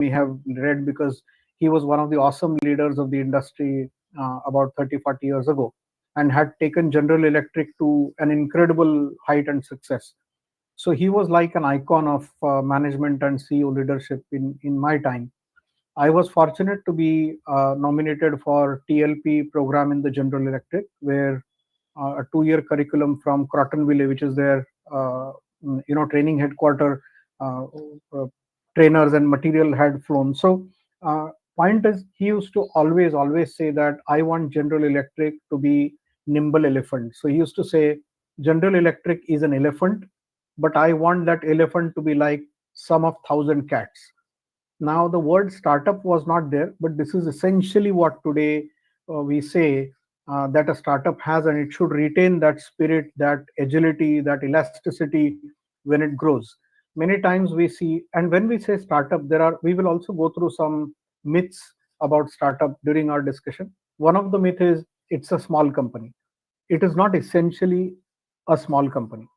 may have read, because he was one of the awesome leaders of the industry about 30, 40 years ago, and had taken General Electric to an incredible height and success. So he was like an icon of management and CEO leadership in my time. I was fortunate to be nominated for TLP program in the General Electric, where a 2-year curriculum from Crotonville, which is their training headquarter, uh, uh, trainers and material had flown. So point is, he used to always say that I want General Electric to be nimble elephant. So he used to say General Electric is an elephant, but I want that elephant to be like some of thousand cats. Now, the word startup was not there, but this is essentially what today we say that a startup has, and it should retain that spirit, that agility, that elasticity when it grows. Many times we see, and when we say startup, we will also go through some myths about startup during our discussion. One of the myth is it's a small company. It is not essentially a small company.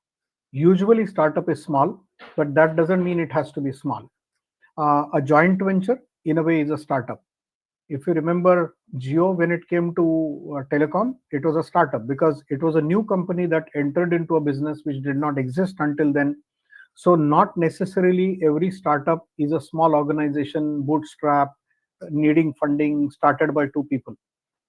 Usually, startup is small, but that doesn't mean it has to be small. A joint venture in a way is a startup. If you remember Geo, when it came to telecom, it was a startup because it was a new company that entered into a business which did not exist until then. So not necessarily every startup is a small organization, bootstrap, needing funding, started by two people.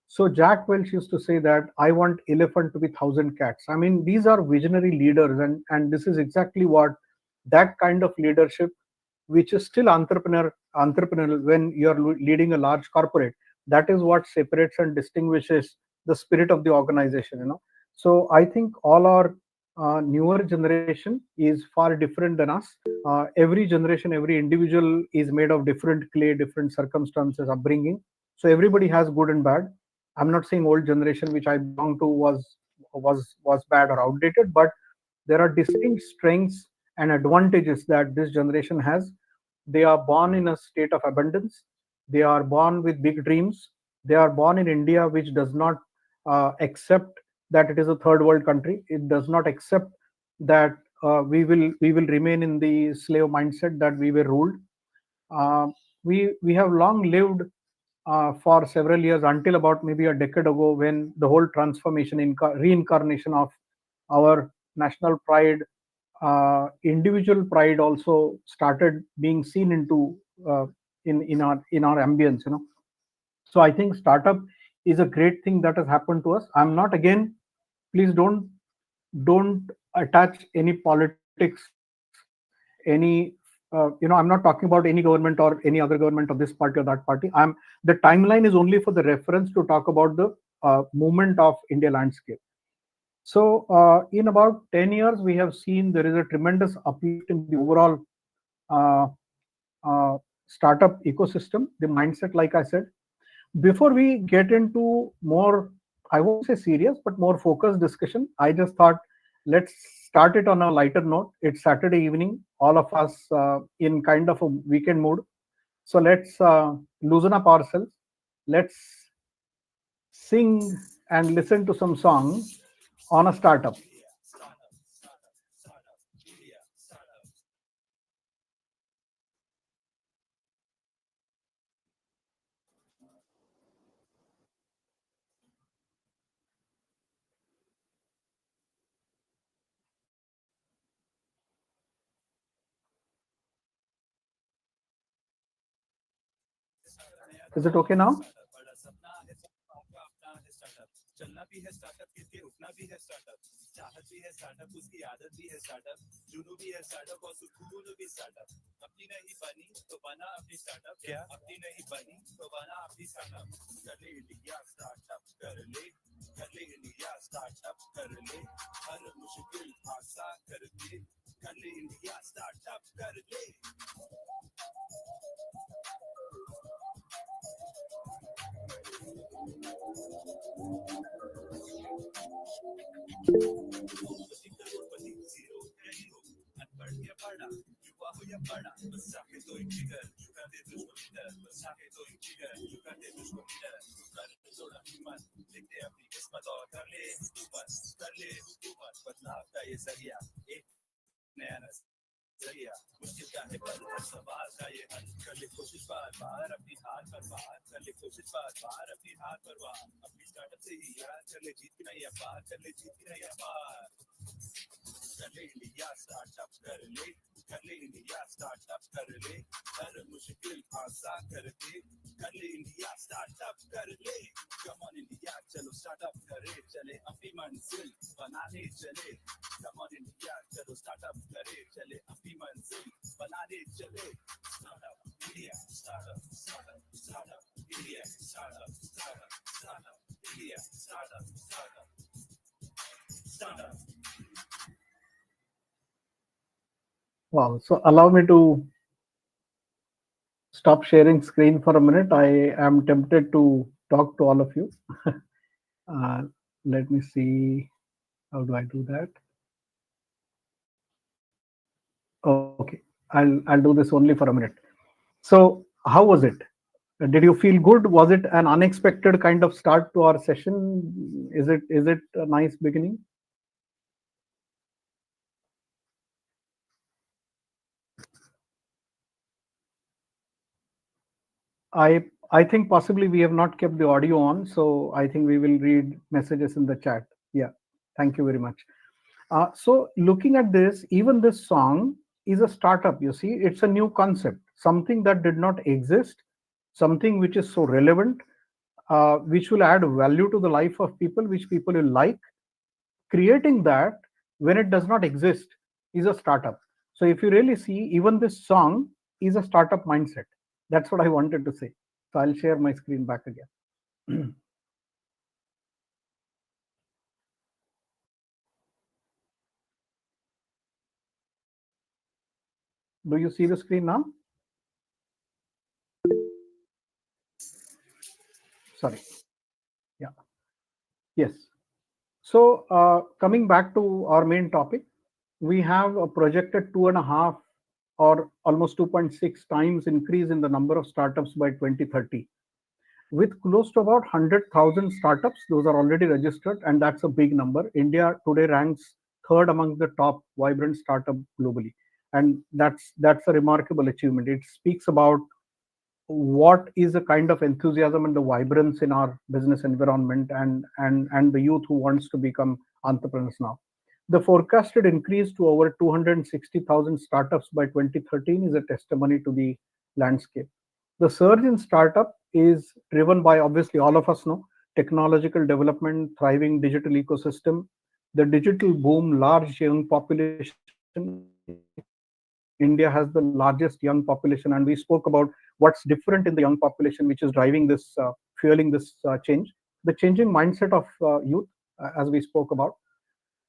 So Jack Welch used to say that I want elephant to be thousand cats. I mean, these are visionary leaders, and this is exactly what that kind of leadership, which is still entrepreneurial when you are leading a large corporate. That is what separates and distinguishes the spirit of the organization. So I think all our newer generation is far different than us. Every generation, every individual is made of different clay, different circumstances, upbringing. So everybody has good and bad. I'm not saying old generation which I belong to was bad or outdated, but there are distinct strengths and advantages that this generation has. They are born in a state of abundance. They are born with big dreams. They are born in India, which does not accept that it is a third world country. It does not accept that we will remain in the slave mindset that we were ruled. Uh, we have long lived for several years until about maybe a decade ago, when the whole transformation, reincarnation of our national pride, individual pride also started being seen into in our ambience. So I think startup is a great thing that has happened to us. I'm not, again, please don't attach any politics, any I'm not talking about any government or any other government of this party or that party. The timeline is only for the reference to talk about the movement of India landscape. So in about 10 years, we have seen there is a tremendous uplift in the overall uh, uh, startup ecosystem, the mindset, like I said. Before we get into more, I won't say serious, but more focused discussion, I just thought let's start it on a lighter note. It's Saturday evening, all of us in kind of a weekend mood. So let's loosen up ourselves. Let's sing and listen to some songs on a startup. Is it okay now? Wow. So allow me to stop sharing screen for a minute. I am tempted to talk to all of you. uh, Let me see. How do I do that? Okay. I'll do this only for a minute. So how was it? Did you feel good? Was it an unexpected kind of start to our session? Is it a nice beginning? I think possibly we have not kept the audio on, so I think we will read messages in the chat. Yeah, thank you very much. So looking at this, even this song is a startup. You see, it's a new concept, something that did not exist, something which is so relevant, which will add value to the life of people, which people will like. Creating that when it does not exist is a startup. So if you really see, even this song is a startup mindset. That's what I wanted to say. So I'll share my screen back again. Do you see the screen now? Sorry. Yeah. Yes. So coming back to our main topic, we have a projected 2.5 or almost 2.6 times increase in the number of startups by 2030, with close to about 100,000 startups. Those are already registered, and that's a big number. India today ranks third among the top vibrant startup globally, and that's a remarkable achievement. It speaks about what is the kind of enthusiasm and the vibrance in our business environment, and the youth who wants to become entrepreneurs now. The forecasted increase to over 260,000 startups by 2013 is a testimony to the landscape. The surge in startup is driven by, obviously all of us know, technological development, thriving digital ecosystem, the digital boom, large young population. India has the largest young population, and we spoke about what's different in the young population, which is driving this, fueling this change. The changing mindset of youth, as we spoke about.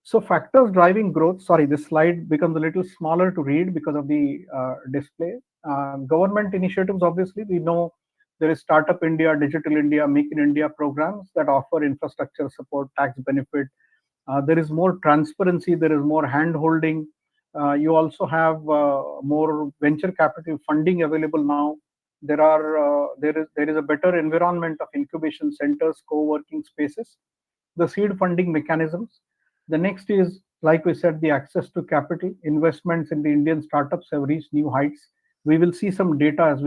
So factors driving growth. Sorry, this slide becomes a little smaller to read because of the display. Government initiatives, obviously, we know there is Startup India, Digital India, Make in India programs that offer infrastructure support, tax benefit. There is more transparency. There is more hand holding. You also have more venture capital funding available now. There is a better environment of incubation centers, co-working spaces, the seed funding mechanisms. The next is, like we said, the access to capital. Investments in the Indian startups have reached new heights. We will see some data as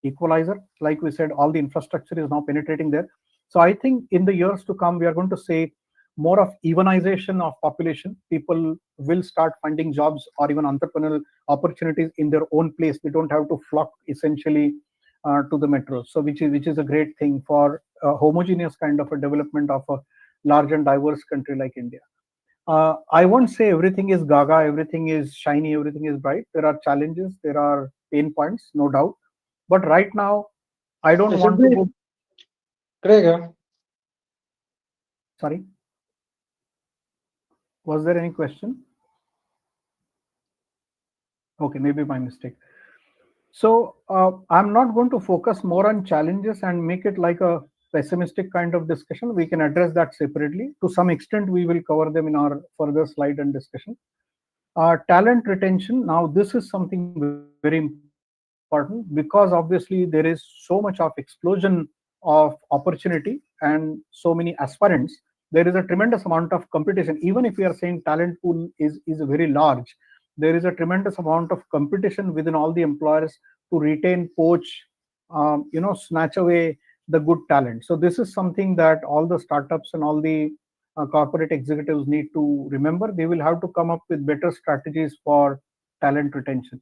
equalizer. Like we said, all the infrastructure is now penetrating there. So I think in the years to come, we are going to see more of evenization of population. People will start finding jobs or even entrepreneurial opportunities in their own place. They don't have to flock essentially to the metros. So which is a great thing for a homogeneous kind of a development of a large and diverse country like India. I won't say everything is gaga, everything is shiny, everything is bright. There are challenges, there are pain points, no doubt. But right now, I don't want to Simply, go. Greg, Sorry, was there any question? Okay, maybe my mistake. So I'm not going to focus more on challenges and make it like a pessimistic kind of discussion. We can address that separately. To some extent, we will cover them in our further slide and discussion. Talent retention. Now, this is something very important because obviously there is so much of explosion of opportunity and so many aspirants. There is a tremendous amount of competition. Even if we are saying talent pool is very large, there is a tremendous amount of competition within all the employers to retain, poach, snatch away the good talent. So this is something that all the startups and all the corporate executives need to remember. They will have to come up with better strategies for talent retention.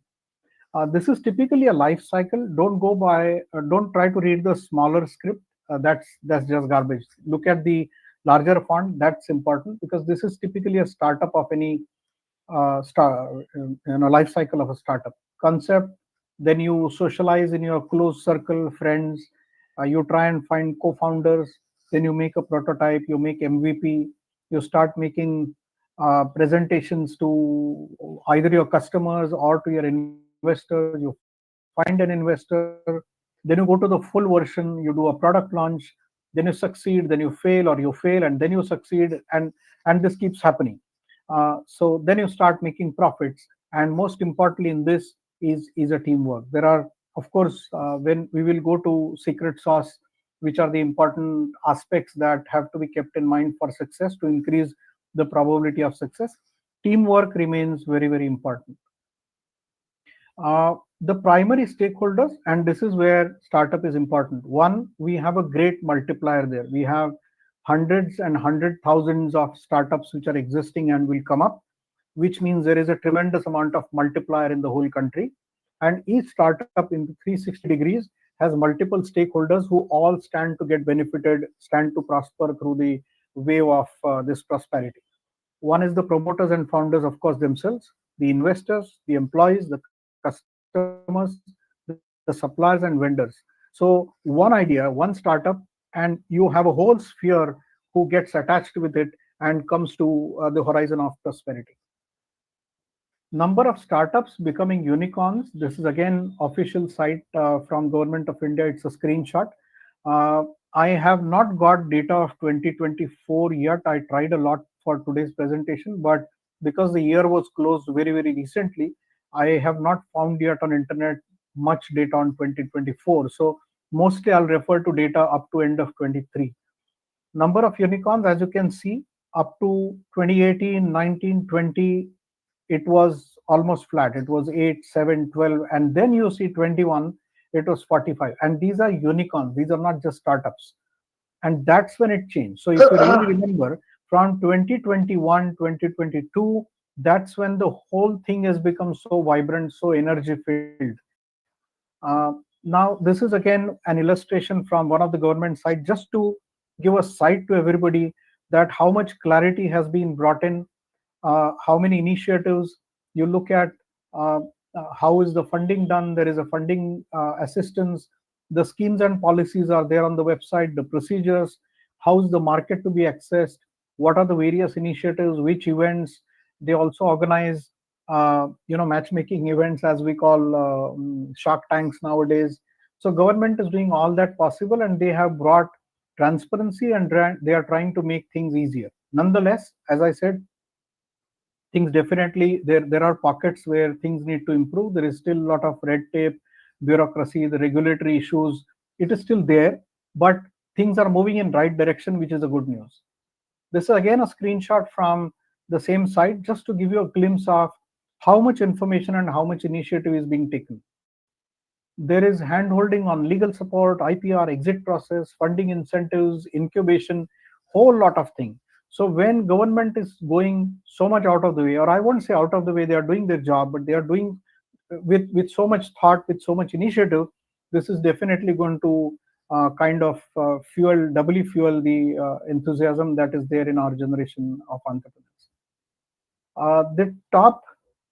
This is typically a life cycle. Don't try to read the smaller script. That's just garbage. Look at the larger font. That's important because this is typically a startup of any life cycle of a startup concept. Then you socialize in your close circle, friends. You try and find co-founders. Then you make a prototype. You make MVP. You start making presentations to either your customers or to your investors. You find an investor. Then you go to the full version. You do a product launch. Then you succeed. Then you fail, or you fail, and then you succeed, and this keeps happening. So then you start making profits, and most importantly in this is a teamwork. There are, of course, when we will go to secret sauce, which are the important aspects that have to be kept in mind for success to increase the probability of success. Teamwork remains very, very important. The primary stakeholders, and this is where startup is important. One, we have a great multiplier there. We have hundreds and hundred thousands of startups which are existing and will come up, which means there is a tremendous amount of multiplier in the whole country. And each startup in 360 degrees has multiple stakeholders who all stand to get benefited, stand to prosper through the wave of this prosperity. One is the promoters and founders, of course, themselves, the investors, the employees, the customers, the suppliers, and vendors. So, one idea, one startup, and you have a whole sphere who gets attached with it and comes to the horizon of prosperity. Number of startups becoming unicorns. This is again official site from Government of India. It's a screenshot. Uh, I have not got data of 2024 yet. I tried a lot for today's presentation, but because the year was closed very, very recently, I have not found yet on internet much data on 2024. So mostly I'll refer to data up to end of 23. Number of unicorns, as you can see, up to 2018, 19, 20, it was almost flat. It was 8, 7, 12, and then you see 21, it was 45. And these are unicorns. These are not just startups. And that's when it changed. So if you really remember, from 2021, 2022, that's when the whole thing has become so vibrant, so energy filled. Now, this is again an illustration from one of the government side, just to give a sight to everybody that how much clarity has been brought in, how many initiatives. You look at how is the funding done. There is a funding assistance. The schemes and policies are there on the website. The procedures, how is the market to be accessed, what are the various initiatives, which events. They also organize matchmaking events, as we call shark tanks nowadays. So government is doing all that possible, and they have brought transparency, and they are trying to make things easier. Nonetheless, as I said, things definitely, there are pockets where things need to improve. There is still a lot of red tape, bureaucracy, the regulatory issues. It is still there, but things are moving in right direction, which is a good news. This is again a screenshot from the same site, just to give you a glimpse of how much information and how much initiative is being taken. There is hand holding on legal support, IPR, exit process, funding incentives, incubation, whole lot of things. So when government is going so much out of the way, or I won't say out of the way, they are doing their job, but they are doing with so much thought, with so much initiative. This is definitely going to kind of doubly fuel the enthusiasm that is there in our generation of entrepreneurs. The top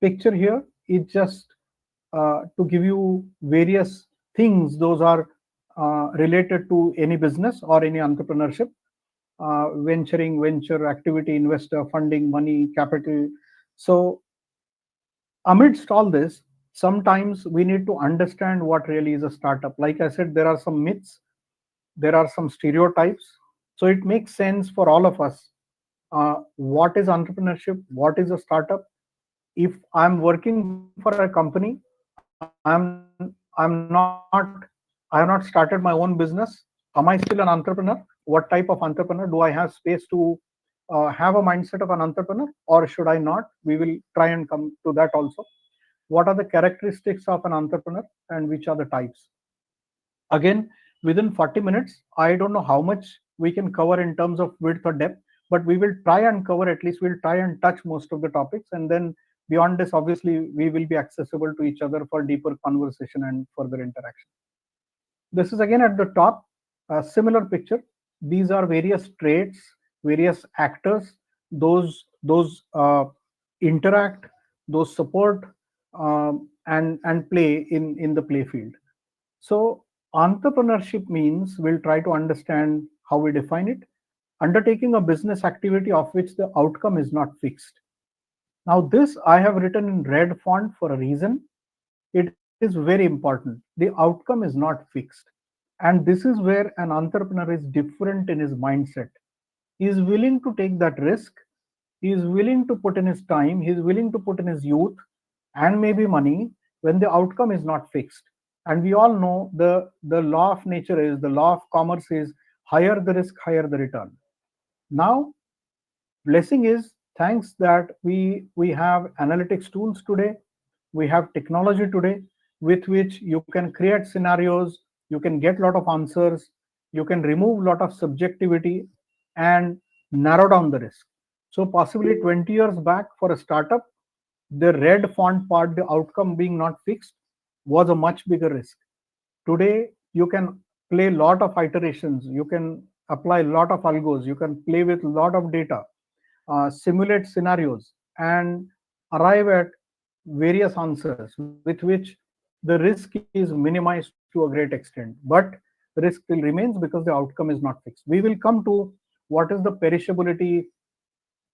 picture here is just to give you various things. Those are related to any business or any entrepreneurship, venture activity, investor, funding, money, capital. So amidst all this, sometimes we need to understand what really is a startup. Like I said, there are some myths, there are some stereotypes. So it makes sense for all of us. What is entrepreneurship? What is a startup? If I'm working for a company, I'm not I have not started my own business. Am I still an entrepreneur? What type of entrepreneur? Do I have space to have a mindset of an entrepreneur, or should I not? We will try and come to that also. What are the characteristics of an entrepreneur and which are the types? Again, within 40 minutes, I don't know how much we can cover in terms of width or depth, but we will try and cover, at least we'll try and touch most of the topics. And then beyond this, obviously, we will be accessible to each other for deeper conversation and further interaction. This is again at the top, a similar picture. These are various traits, various actors, those interact, those support, and play in the play field. So entrepreneurship means, we'll try to understand how we define it: undertaking a business activity of which the outcome is not fixed. Now, this I have written in red font for a reason. It is very important. The outcome is not fixed. And this is where an entrepreneur is different in his mindset. He is willing to take that risk. He is willing to put in his time. He is willing to put in his youth and maybe money when the outcome is not fixed. And we all know the law of nature is, the law of commerce is, higher the risk, higher the return. Now, blessing is, thanks that we have analytics tools today, we have technology today with which you can create scenarios, you can get a lot of answers, you can remove a lot of subjectivity and narrow down the risk. So possibly 20 years back, for a startup, the red font part, the outcome being not fixed, was a much bigger risk. Today you can play a lot of iterations, you can apply a lot of algos, you can play with a lot of data, simulate scenarios, and arrive at various answers with which the risk is minimized to a great extent. But the risk still remains because the outcome is not fixed. We will come to what is the perishability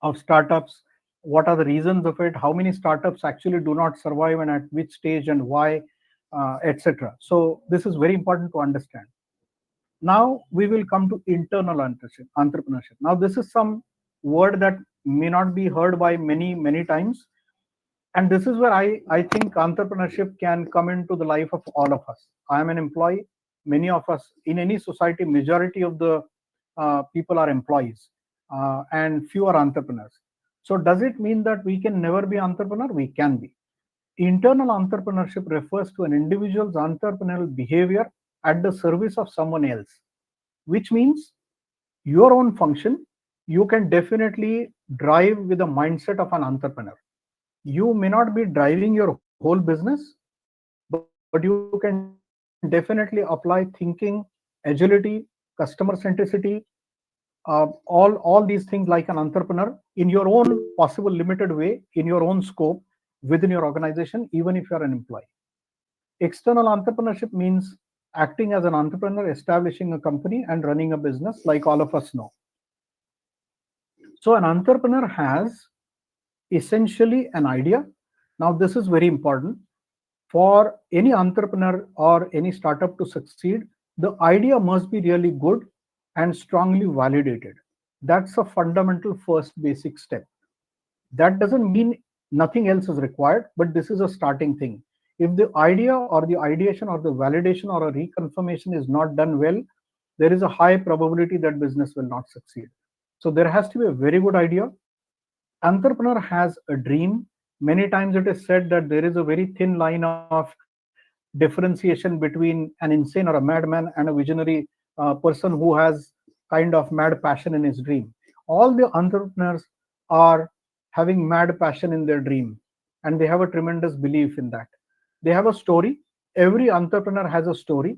of startups, what are the reasons of it, how many startups actually do not survive and at which stage and why, etc. So this is very important to understand. Now we will come to internal entrepreneurship. Now this is some word that may not be heard by many times, and this is where I think entrepreneurship can come into the life of all of us. I am an employee. Many of us in any society, majority of the people are employees, and few are entrepreneurs. So does it mean that we can never be entrepreneur? We can be. Internal entrepreneurship refers to an individual's entrepreneurial behavior at the service of someone else, which means your own function. You can definitely drive with the mindset of an entrepreneur. You may not be driving your whole business, but you can definitely apply thinking, agility, customer centricity, all these things like an entrepreneur in your own possible limited way, in your own scope, within your organization, even if you are an employee. External entrepreneurship means acting as an entrepreneur, establishing a company and running a business, like all of us know. So an entrepreneur has essentially an idea. Now this is very important. For any entrepreneur or any startup to succeed, the idea must be really good and strongly validated. That's a fundamental first basic step. That doesn't mean nothing else is required, but this is a starting thing. If the idea or the ideation or the validation or a reconfirmation is not done well, there is a high probability that business will not succeed. So there has to be a very good idea. Entrepreneur has a dream. Many times it is said that there is a very thin line of differentiation between an insane or a madman and a visionary person who has kind of mad passion in his dream. All the entrepreneurs are having mad passion in their dream, and they have a tremendous belief in that. They have a story. Every entrepreneur has a story,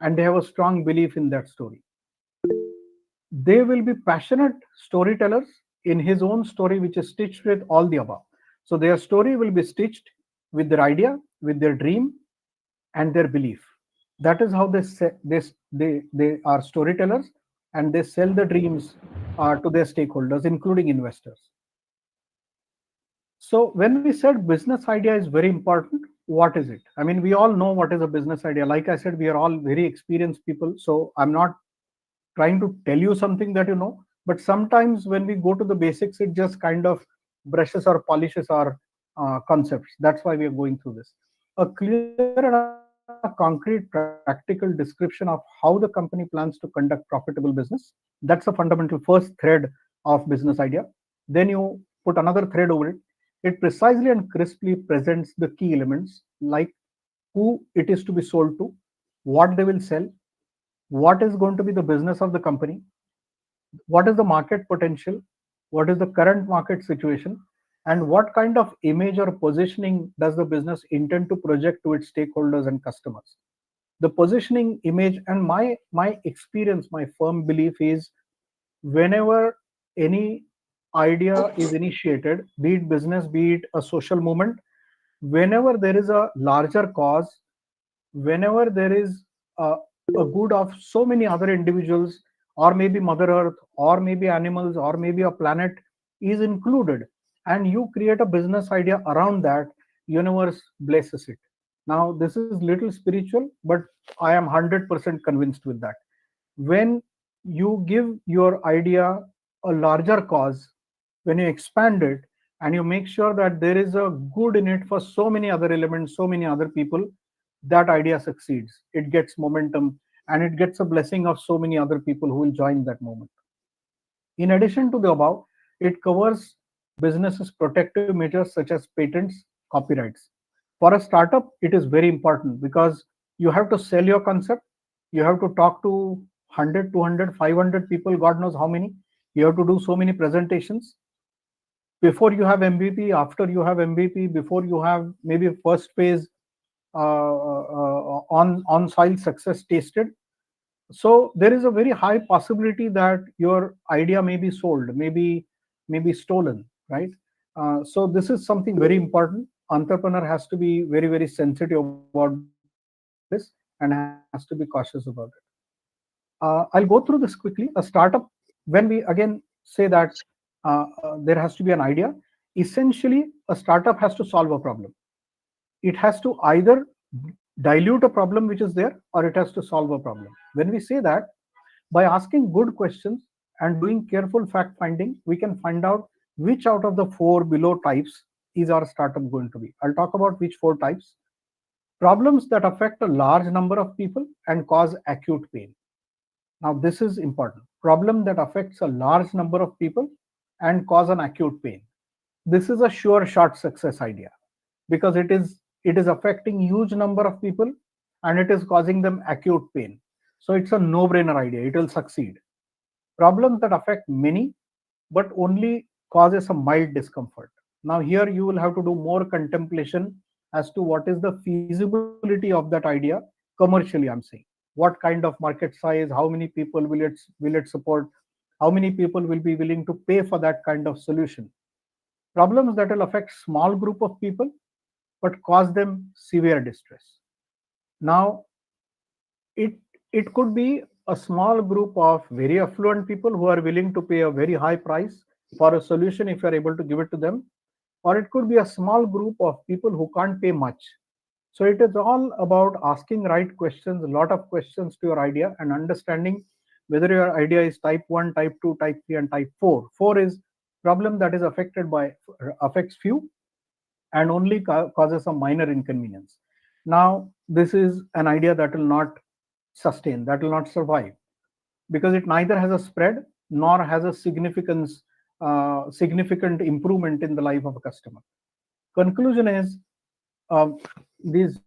and they have a strong belief in that story. They will be passionate storytellers in his own story, which is stitched with all the above. So their story will be stitched with their idea, with their dream, and their belief. That is how they are storytellers, and they sell the dreams to their stakeholders, including investors. So when we said business idea is very important, what is it? I mean, we all know what is a business idea. Like I said, we are all very experienced people. So I'm not trying to tell you something that you know, but sometimes when we go to the basics, it just kind of brushes or polishes our concepts. That's why we are going through this. A clear and a concrete practical description of how the company plans to conduct profitable business. That's a fundamental first thread of business idea. Then you put another thread over it. It precisely and crisply presents the key elements like who it is to be sold to, what they will sell, what is going to be the business of the company, what is the market potential, what is the current market situation, and what kind of image or positioning does the business intend to project to its stakeholders and customers. The positioning, image, and my experience, my firm belief is whenever any idea is initiated, be it business, be it a social movement, whenever there is a larger cause, whenever there is a good of so many other individuals, or maybe mother earth, or maybe animals, or maybe a planet is included, and you create a business idea around that, universe blesses it. Now this is little spiritual, but I am 100% convinced with that. When you give your idea a larger cause, when you expand it, and you make sure that there is a good in it for so many other elements, so many other people, that idea succeeds. It gets momentum, and it gets a blessing of so many other people who will join that moment. In addition to the above, it covers businesses' protective measures such as patents, copyrights. For a startup, it is very important because you have to sell your concept. You have to talk to 100, 200, 500 people, God knows how many. You have to do so many presentations before you have MVP, after you have MVP, before you have maybe first phase on soil success tasted. So there is a very high possibility that your idea may be sold, maybe stolen, right? So this is something very important. Entrepreneur has to be very, very sensitive about this and has to be cautious about it. I'll go through this quickly. A startup, when we again say that there has to be an idea, essentially a startup has to solve a problem. It has to either dilute a problem which is there, or it has to solve a problem. When we say that, by asking good questions and doing careful fact finding, we can find out which out of the four below types is our startup going to be. I'll talk about which four types. Problems that affect a large number of people and cause acute pain. Now, this is important. Problem that affects a large number of people and cause an acute pain. This is a sure shot success idea because it is affecting huge number of people and it is causing them acute pain. So it's a no brainer idea. It will succeed. Problems that affect many but only causes a mild discomfort. Now here you will have to do more contemplation as to what is the feasibility of that idea commercially, I'm saying. What kind of market size, how many people will it support, how many people will be willing to pay for that kind of solution. Problems that will affect small group of people but cause them severe distress. Now it it could be a small group of very affluent people who are willing to pay a very high price for a solution if you are able to give it to them, or it could be a small group of people who can't pay much. So it is all about asking right questions, a lot of questions to your idea, and understanding whether your idea is type 1, type 2, type 3, and type 4. 4 is problem that is affects few and only causes a minor inconvenience. Now, this is an idea that will not sustain, that will not survive, because it neither has a spread nor has a significant improvement in the life of a customer. Conclusion is, uh, these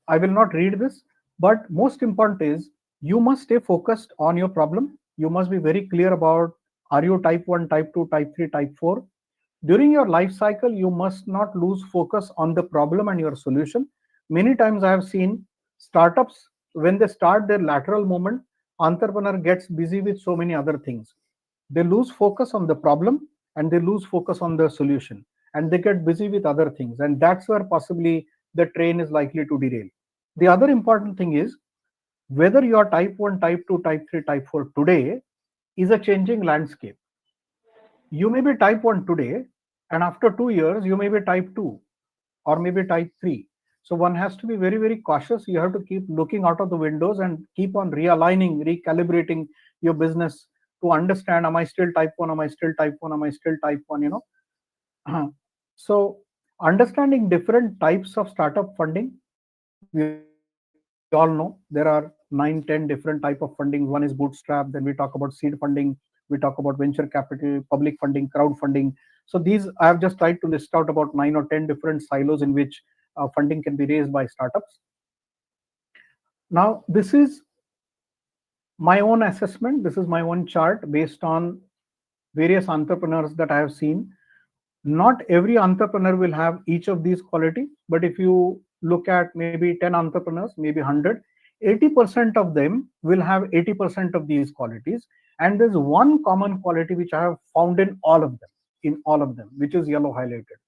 I will not read this, but most important is you must stay focused on your problem. You must be very clear about, are you type 1, type 2, type 3, type 4. During your life cycle, you must not lose focus on the problem and your solution. Many times I have seen startups, when they start their lateral movement, entrepreneur gets busy with so many other things. They lose focus on the problem and they lose focus on the solution, and they get busy with other things, and that's where possibly the train is likely to derail. The other important thing is, whether you are type 1, type 2, type 3, type 4 today is a changing landscape. You may be type 1 today, and after 2 years, you may be type 2 or maybe type 3. So one has to be very, very cautious. You have to keep looking out of the windows and keep on realigning, recalibrating your business to understand, am I still type 1? Am I still type 1? Am I still type 1? So understanding different types of startup funding, we all know there are 9, 10 different type of funding. One is bootstrap, then we talk about seed funding, we talk about venture capital, public funding, crowdfunding. So these I have just tried to list out about 9 or 10 different silos in which funding can be raised by startups. Now this is my own assessment, this is my own chart based on various entrepreneurs that I have seen. Not every entrepreneur will have each of these qualities, but if you look at maybe 10 entrepreneurs, maybe 100, 80% of them will have 80% of these qualities. And there's one common quality which I have found in all of them, which is yellow highlighted.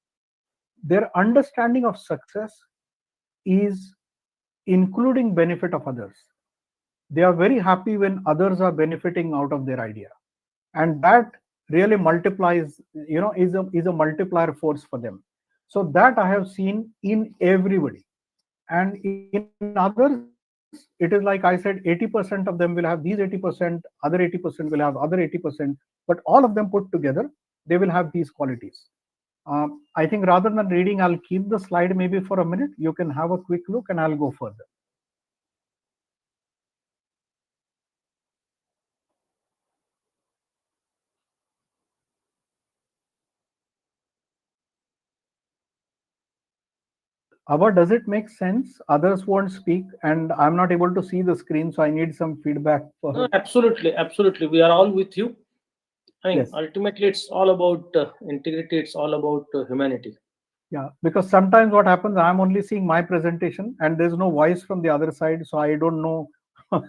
Their understanding of success is including benefit of others. They are very happy when others are benefiting out of their idea, and that really multiplies, is a multiplier force for them. So that I have seen in everybody. And in others, it is like I said, 80% of them will have these 80%, other 80% will have other 80%, but all of them put together, they will have these qualities. I think rather than reading, I'll keep the slide maybe for a minute. You can have a quick look and I'll go further. Ava, does it make sense? Others won't speak, and I'm not able to see the screen, so I need some feedback No, for. absolutely, absolutely. We are all with you. I mean, Yes, ultimately, it's all about integrity. It's all about humanity. yeah, because sometimes what happens, I'm only seeing my presentation, and there's no voice from the other side, so I don't know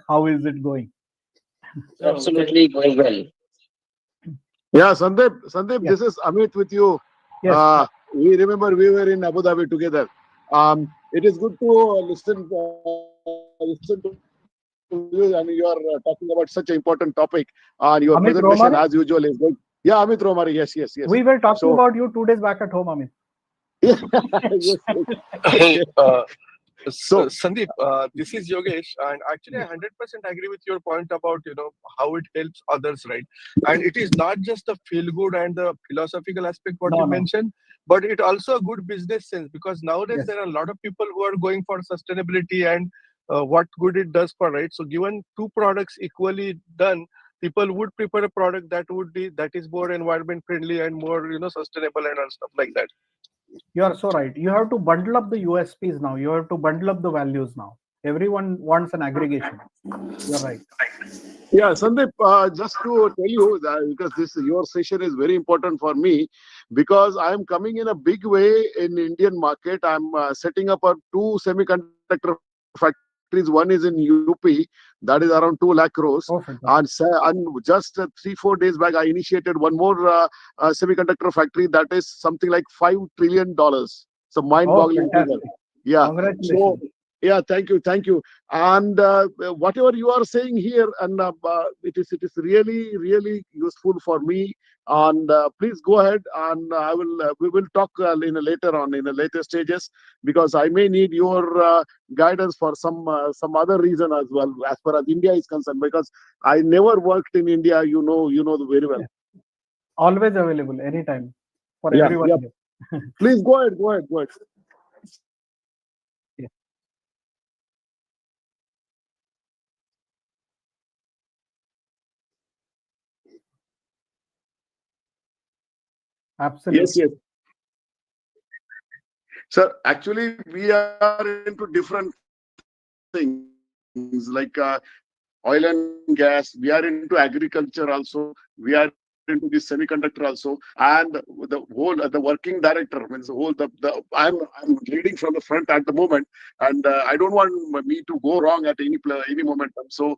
how is it going. We can. Absolutely going well. Yeah, Sandeep, Yes, this is Amit with you. yes, We remember we were in Abu Dhabi together. It is good to listen to you, and you are talking about such an important topic. And your presentation, as Amit usual, is Romari. good. Yeah, Amit Romari. Yes, yes, yes. We were So, talking about you 2 days back at home, Amit. yes, yes. Hey, So, Sandeep, this is Yogesh, and actually, I 100% agree with your point about how it helps others, right? And it is not just the feel good and the philosophical aspect what No, you no. mentioned, but it also a good business sense because nowadays Yes, there are a lot of people who are going for sustainability and what good it does for, right? So, given two products equally done, people would prefer a product that is more environment friendly and more sustainable and all stuff like that. you are so right. You have to bundle up the USPs now. You have to bundle up the values now. Everyone wants an aggregation. You're right. yeah, Sandeep, just to tell you that because this your session is very important for me because I am coming in a big way in Indian market. I'm setting up two semiconductor factories. One is in UP, that is around 2 lakh crores, Oh, and fantastic. just 3 4 days back I initiated one more semiconductor factory that is something like $5 trillion. It's a Oh, mind-boggling figure. fantastic. Yeah. So Congratulations. yeah, thank you, thank you. And whatever you are saying here, and it is really really useful for me. And please go ahead, and I will we will talk in a later on in the later stages because I may need your guidance for some other reason as well as far as India is concerned because I never worked in India. Very well. Yeah. Always available anytime for Yeah, everyone yeah. here. Please go ahead, go ahead, go ahead. Yeah, Yes, absolutely. yes. Sir, actually, we are into different fields. things like oil and gas. We are into agriculture also. We are into the semiconductor also. And the whole the working director means the whole I'm leading from the front at the moment, and I don't want me to go wrong at any momentum. So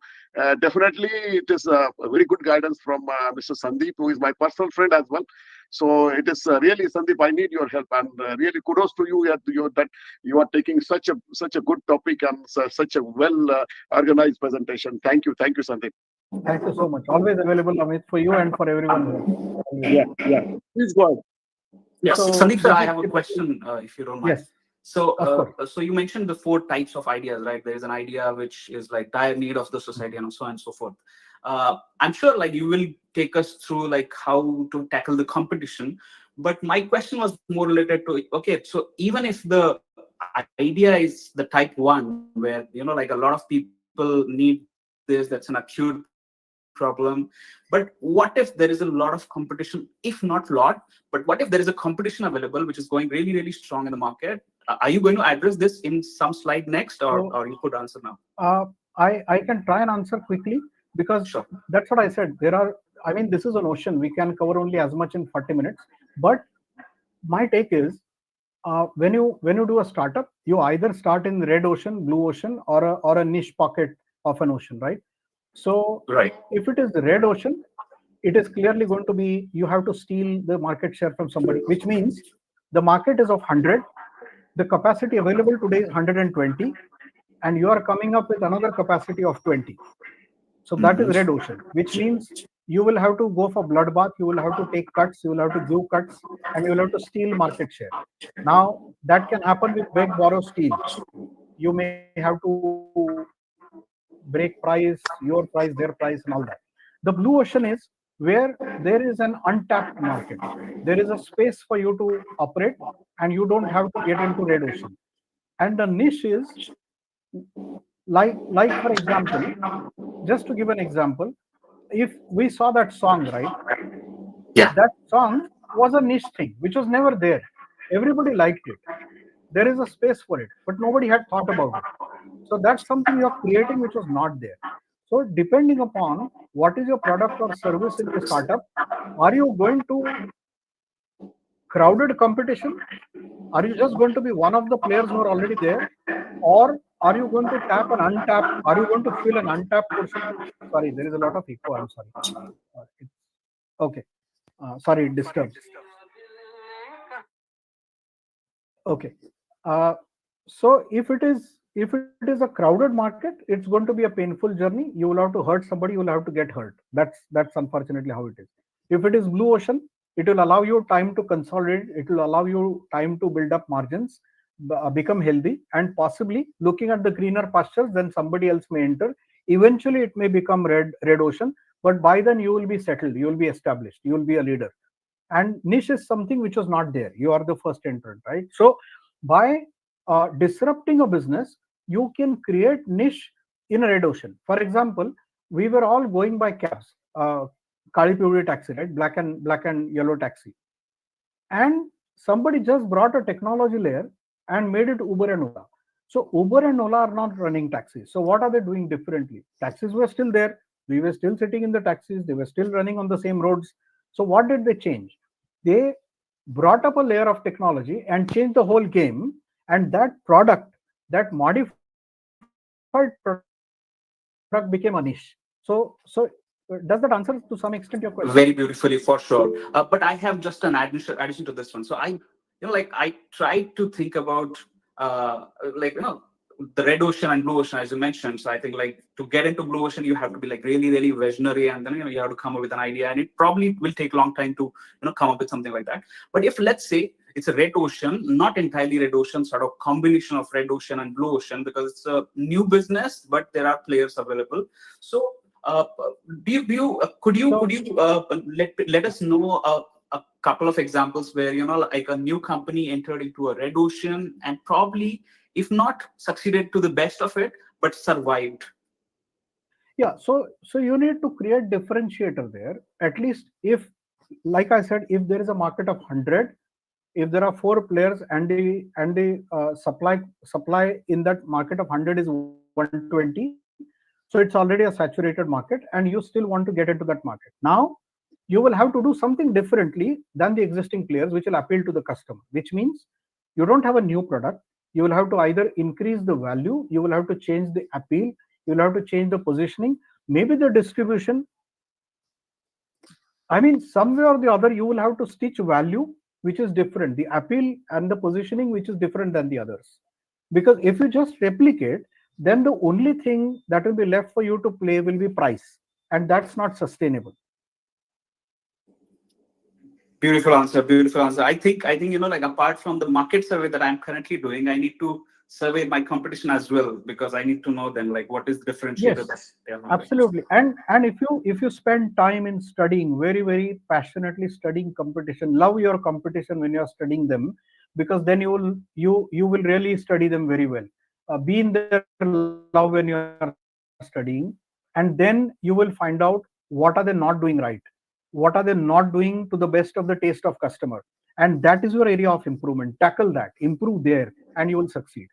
definitely it is a very good guidance from Mr. Sandeep, who is my personal friend as well. So it is really, Sandeep, I need your help, and really kudos to you that you are taking such a good topic and such a well organized presentation. Thank you, Sandeep. Thank you so much. Always available, Amit, for you and for everyone here. Always. Yeah, yeah. Please go ahead. Yes, So Sandeep sir, I have a definitely, question, if you don't mind. yes, So, of course. so you mentioned the four types of ideas, right? There is an idea which is like dire need of the society, and so on and so forth. I'm sure, like you will take us through like how to tackle the competition. But my question was more related to, okay, so even if the idea is the type one, where like a lot of people need this, that's an acute problem. But what if there is a lot of competition, if not lot, but what if there is a competition available which is going really, really strong in the market? Are you going to address this in some slide next, or you could answer now? So I can try and answer quickly, because Sure. that's what I said. There are, I mean, this is an ocean. We can cover only as much in 40 minutes. But my take is, when you do a startup, you either start in red ocean, blue ocean, or a niche pocket of an ocean, right? So Right. if it is the red ocean, it is clearly going to be, you have to steal the market share from somebody, which means the market is of 100, the capacity available today is 120, and you are coming up with another capacity of 20. So that is Mhm. red ocean, which means you will have to go for bloodbath, you will have to take cuts, you will have to give cuts, and you will have to steal market share. Now, that can happen with beg, borrow, steal. You may have to break price, your price, their price, and all that. The blue ocean is where there is an untapped market. There is a space for you to operate, and you don't have to get into red ocean. And the niche is, like for example, just to give an example, if we saw that song, right? Yeah. That song was a niche thing which was never there. Everybody liked it. There is a space for it, but nobody had thought about it. So that's something you're creating which was not there. So depending upon what is your product or service in the startup, are you going to crowded competition? Are you just going to be one of the players who are already there? Or are you going to tap an untapped, are you going to fill an untapped portion? Sorry, there is a lot of echo. I'm sorry. Okay. Sorry, it disturbs. Okay. Uh, so if it is a crowded market, it's going to be a painful journey. You will have to hurt somebody. You will have to get hurt. That's unfortunately how it is. If it is blue ocean, it will allow you time to consolidate. It will allow you time to build up margins, become healthy, and possibly looking at the greener pastures. Then somebody else may enter. Eventually, it may become red ocean. But by then, you will be settled. You will be established. You will be a leader. And niche is something which was not there. You are the first entrant, right? So by disrupting a business, you can create niche in a red ocean. For example, we were all going by cabs, kali puri taxi, right? Black and yellow taxi. And somebody just brought a technology layer and made it Uber and Ola. So Uber and Ola are not running taxis. So what are they doing differently? Taxis were still there. We were still sitting in the taxis. They were still running on the same roads. So what did they change? They brought up a layer of technology and changed the whole game. And that product, that modified product became a niche. So does that answer to some extent your question? Very beautifully, for sure. But I have just an addition to this one. So like I tried to think about, like, the red ocean and blue ocean, as you mentioned. So I think like to get into blue ocean, you have to be like really, really visionary, and then you have to come up with an idea, and it probably will take a long time to come up with something like that. But if let's say it's a red ocean, not entirely red ocean, sort of combination of red ocean and blue ocean, because it's a new business, but there are players available. So could you let us know a couple of examples where like a new company entered into a red ocean and probably, if not succeeded to the best of it, but survived? Yeah, so you need to create differentiator there. At least, if, like I said, if there is a market of 100, if there are four players and the supply in that market of 100 is 120, 120. So it's already a saturated market, and you still want to get into that market. Now, you will have to do something differently than the existing players, which will appeal to the customer, which means you don't have a new product. You will have to either increase the value, you will have to change the appeal, you will have to change the positioning, maybe the distribution. I mean, somewhere or the other, you will have to stitch value, which is different, the appeal and the positioning, which is different than the others. Because if you just replicate, then the only thing that will be left for you to play will be price, and that's not sustainable. Beautiful answer. Beautiful answer. I think like apart from the market survey that I'm currently doing, I need to survey my competition as well because I need to know then like what is the differentiator that Yes, they are not doing. absolutely. And if you spend time in studying, very passionately studying competition, love your competition when you are studying them, because then you will really study them very well. Be in their love when you are studying, and then you will find out what are they not doing right, what are they not doing to the best of the taste of customer, and that is your area of improvement. Tackle that, improve there, and you will succeed.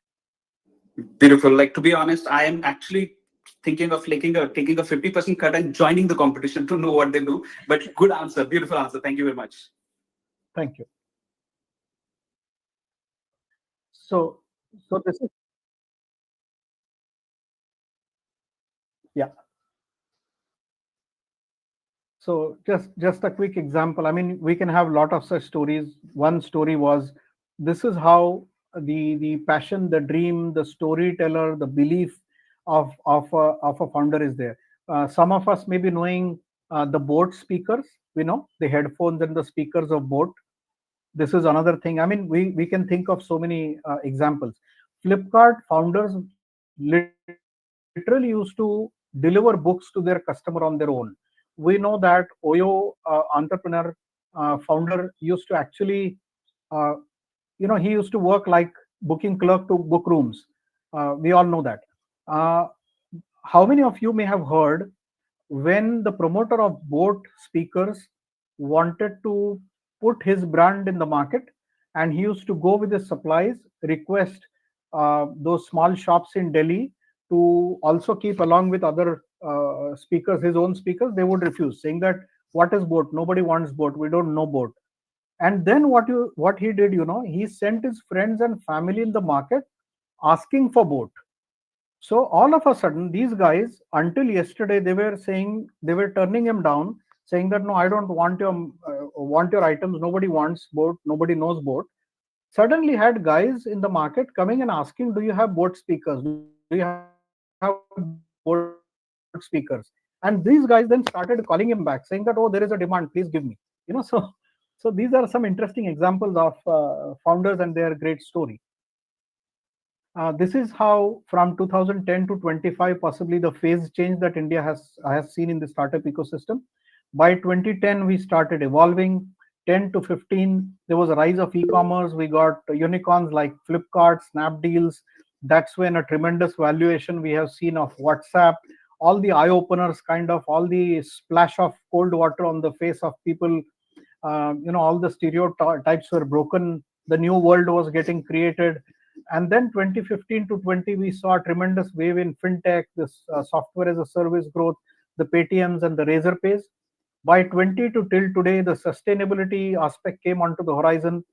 Beautiful. Like to be honest, I am actually thinking of taking a 50% cut and joining the competition to know what they do. But good answer. Beautiful answer. Thank you very much. Thank you. So this is, yeah. So just a quick example. I mean, we can have a lot of such stories. One story was, this is how the passion, the dream, the storyteller, the belief of a founder is there. Some of us may be knowing the boat speakers. We know the headphones and the speakers of boat. This is another thing. I mean, we can think of so many examples. Flipkart founders literally used to deliver books to their customer on their own. We know that Oyo entrepreneur founder used to actually uh, he used to work like booking clerk to book rooms. We all know that. uh, how many of you may have heard when the promoter of boat speakers wanted to put his brand in the market, and he used to go with his supplies, request those small shops in Delhi to also keep along with other speakers, his own speakers. They would refuse, saying that what is boat, nobody wants boat, we don't know boat. And then what he did, he sent his friends and family in the market asking for boat. So all of a sudden, these guys, until yesterday, they were turning him down, saying that no, I don't want your items. Nobody wants boat. Nobody knows boat. Suddenly, had guys in the market coming and asking, "Do you have boat speakers? Do you have boat speakers?" And these guys then started calling him back, saying that, "Oh, there is a demand. Please give me." So so these are some interesting examples of founders and their great story. This is how from 2010 to 25, possibly the phase change that India has seen in the startup ecosystem. By 2010, we started evolving. 10 to 15, there was a rise of e-commerce. We got unicorns like Flipkart, Snapdeals. That's when a tremendous valuation we have seen of WhatsApp. All the eye openers, kind of all the splash of cold water on the face of people. All the stereotypes were broken. The new world was getting created. And then 2015 to 20, we saw a tremendous wave in fintech, this software as a service growth, the Paytms and the Razorpays. By 20 to till today, the sustainability aspect came onto the horizon.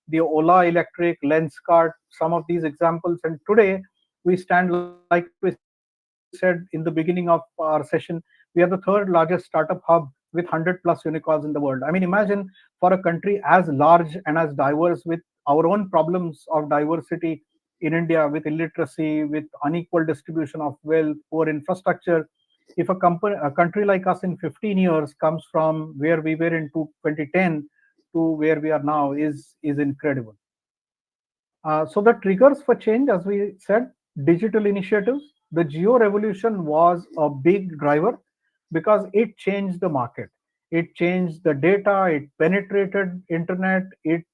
The Ola Electric, Lenskart, some of these examples. And today, we stand, like we said in the beginning of our session, we are the third largest startup hub with 100 plus unicorns in the world. I mean, imagine for a country as large and as diverse, with our own problems of diversity in India, with illiteracy, with unequal distribution of wealth, poor infrastructure. If a country like us in 15 years comes from where we were in 2010 to where we are now, is incredible. So the triggers for change, as we said, digital initiatives. The geo revolution was a big driver because it changed the market. It changed the data. It penetrated internet. It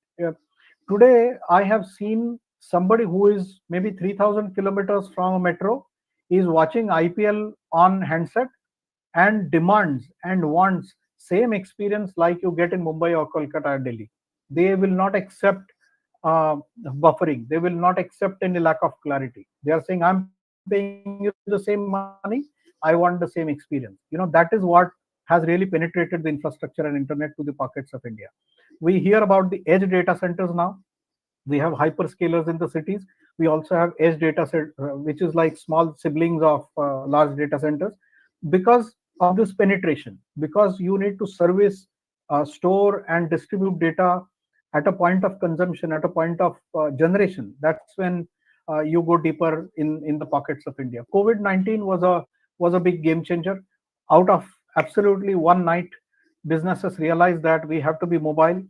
today I have seen somebody who is maybe 3,000 kilometers from a metro is watching IPL on handset and demands and wants same experience like you get in Mumbai or Kolkata or Delhi. They will not accept buffering. They will not accept any lack of clarity. They are saying, I'm paying paying you the same money. I want the same experience. That is what has really penetrated the infrastructure and internet to the pockets of India. We hear about the edge data centers now. We have hyperscalers in the cities. We also have edge data set, which is like small siblings of large data centers. Because of this penetration, because you need to service, store and distribute data at a point of consumption, at a point of generation. That's when you go deeper in the pockets of India. COVID-19 was a big game changer. Out of absolutely one night, businesses realized that we have to be mobile.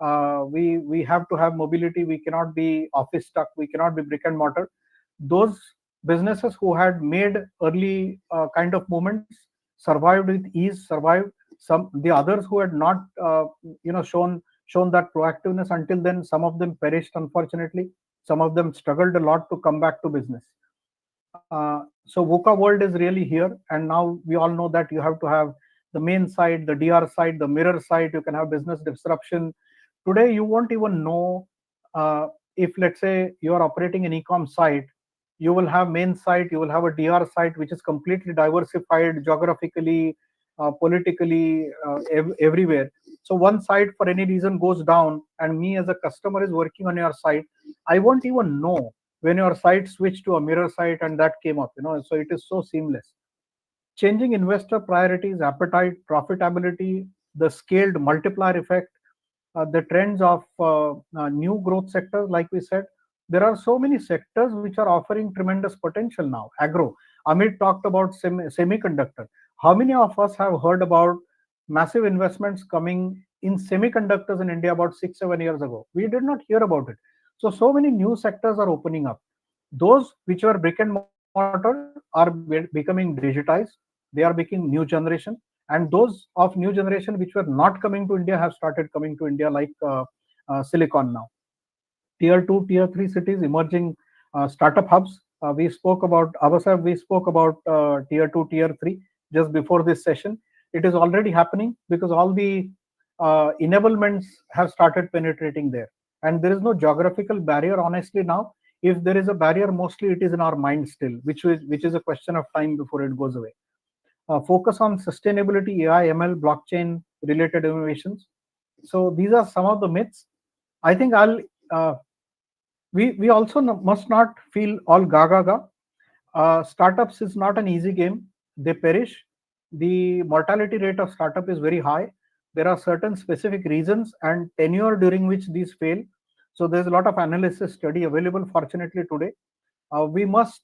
We have to have mobility. We cannot be office stuck. We cannot be brick and mortar. Those businesses who had made early kind of movements survived with ease. Survived. Some the others who had not shown that proactiveness until then, some of them perished, unfortunately. Some of them struggled a lot to come back to business. So VUCA world is really here, and now we all know that you have to have the main side, the DR side, the mirror side. You can have business disruption. Today, you won't even know if, let's say, you are operating an e-com site. You will have main site, you will have a DR site, which is completely diversified geographically, politically, everywhere. So one site for any reason goes down, and me as a customer is working on your site. I won't even know when your site switched to a mirror site and that came up. So it is so seamless. Changing investor priorities, appetite, profitability, the scaled multiplier effect, the trends of new growth sectors, like we said. There are so many sectors which are offering tremendous potential now. Agro. Amit talked about semiconductor. How many of us have heard about massive investments coming in semiconductors in India about 6-7 years ago? We did not hear about it. So many new sectors are opening up. Those which were brick and mortar are becoming digitized. They are becoming new generation, and those of new generation which were not coming to India have started coming to India, like Silicon now. Tier 2, tier 3 cities, emerging startup hubs. We spoke about Abasab, we spoke about tier 2, tier 3 just before this session. It is already happening because all the enablements have started penetrating there. And there is no geographical barrier, honestly, now. If there is a barrier, mostly it is in our mind still, which is a question of time before it goes away. Focus on sustainability, AI, ML, blockchain related innovations. So these are some of the myths. I think we also must not feel all gaga ga. Startups is not an easy game. They perish. The mortality rate of startup is very high. There are certain specific reasons and tenure during which these fail. So there's a lot of analysis study available, fortunately, today. We must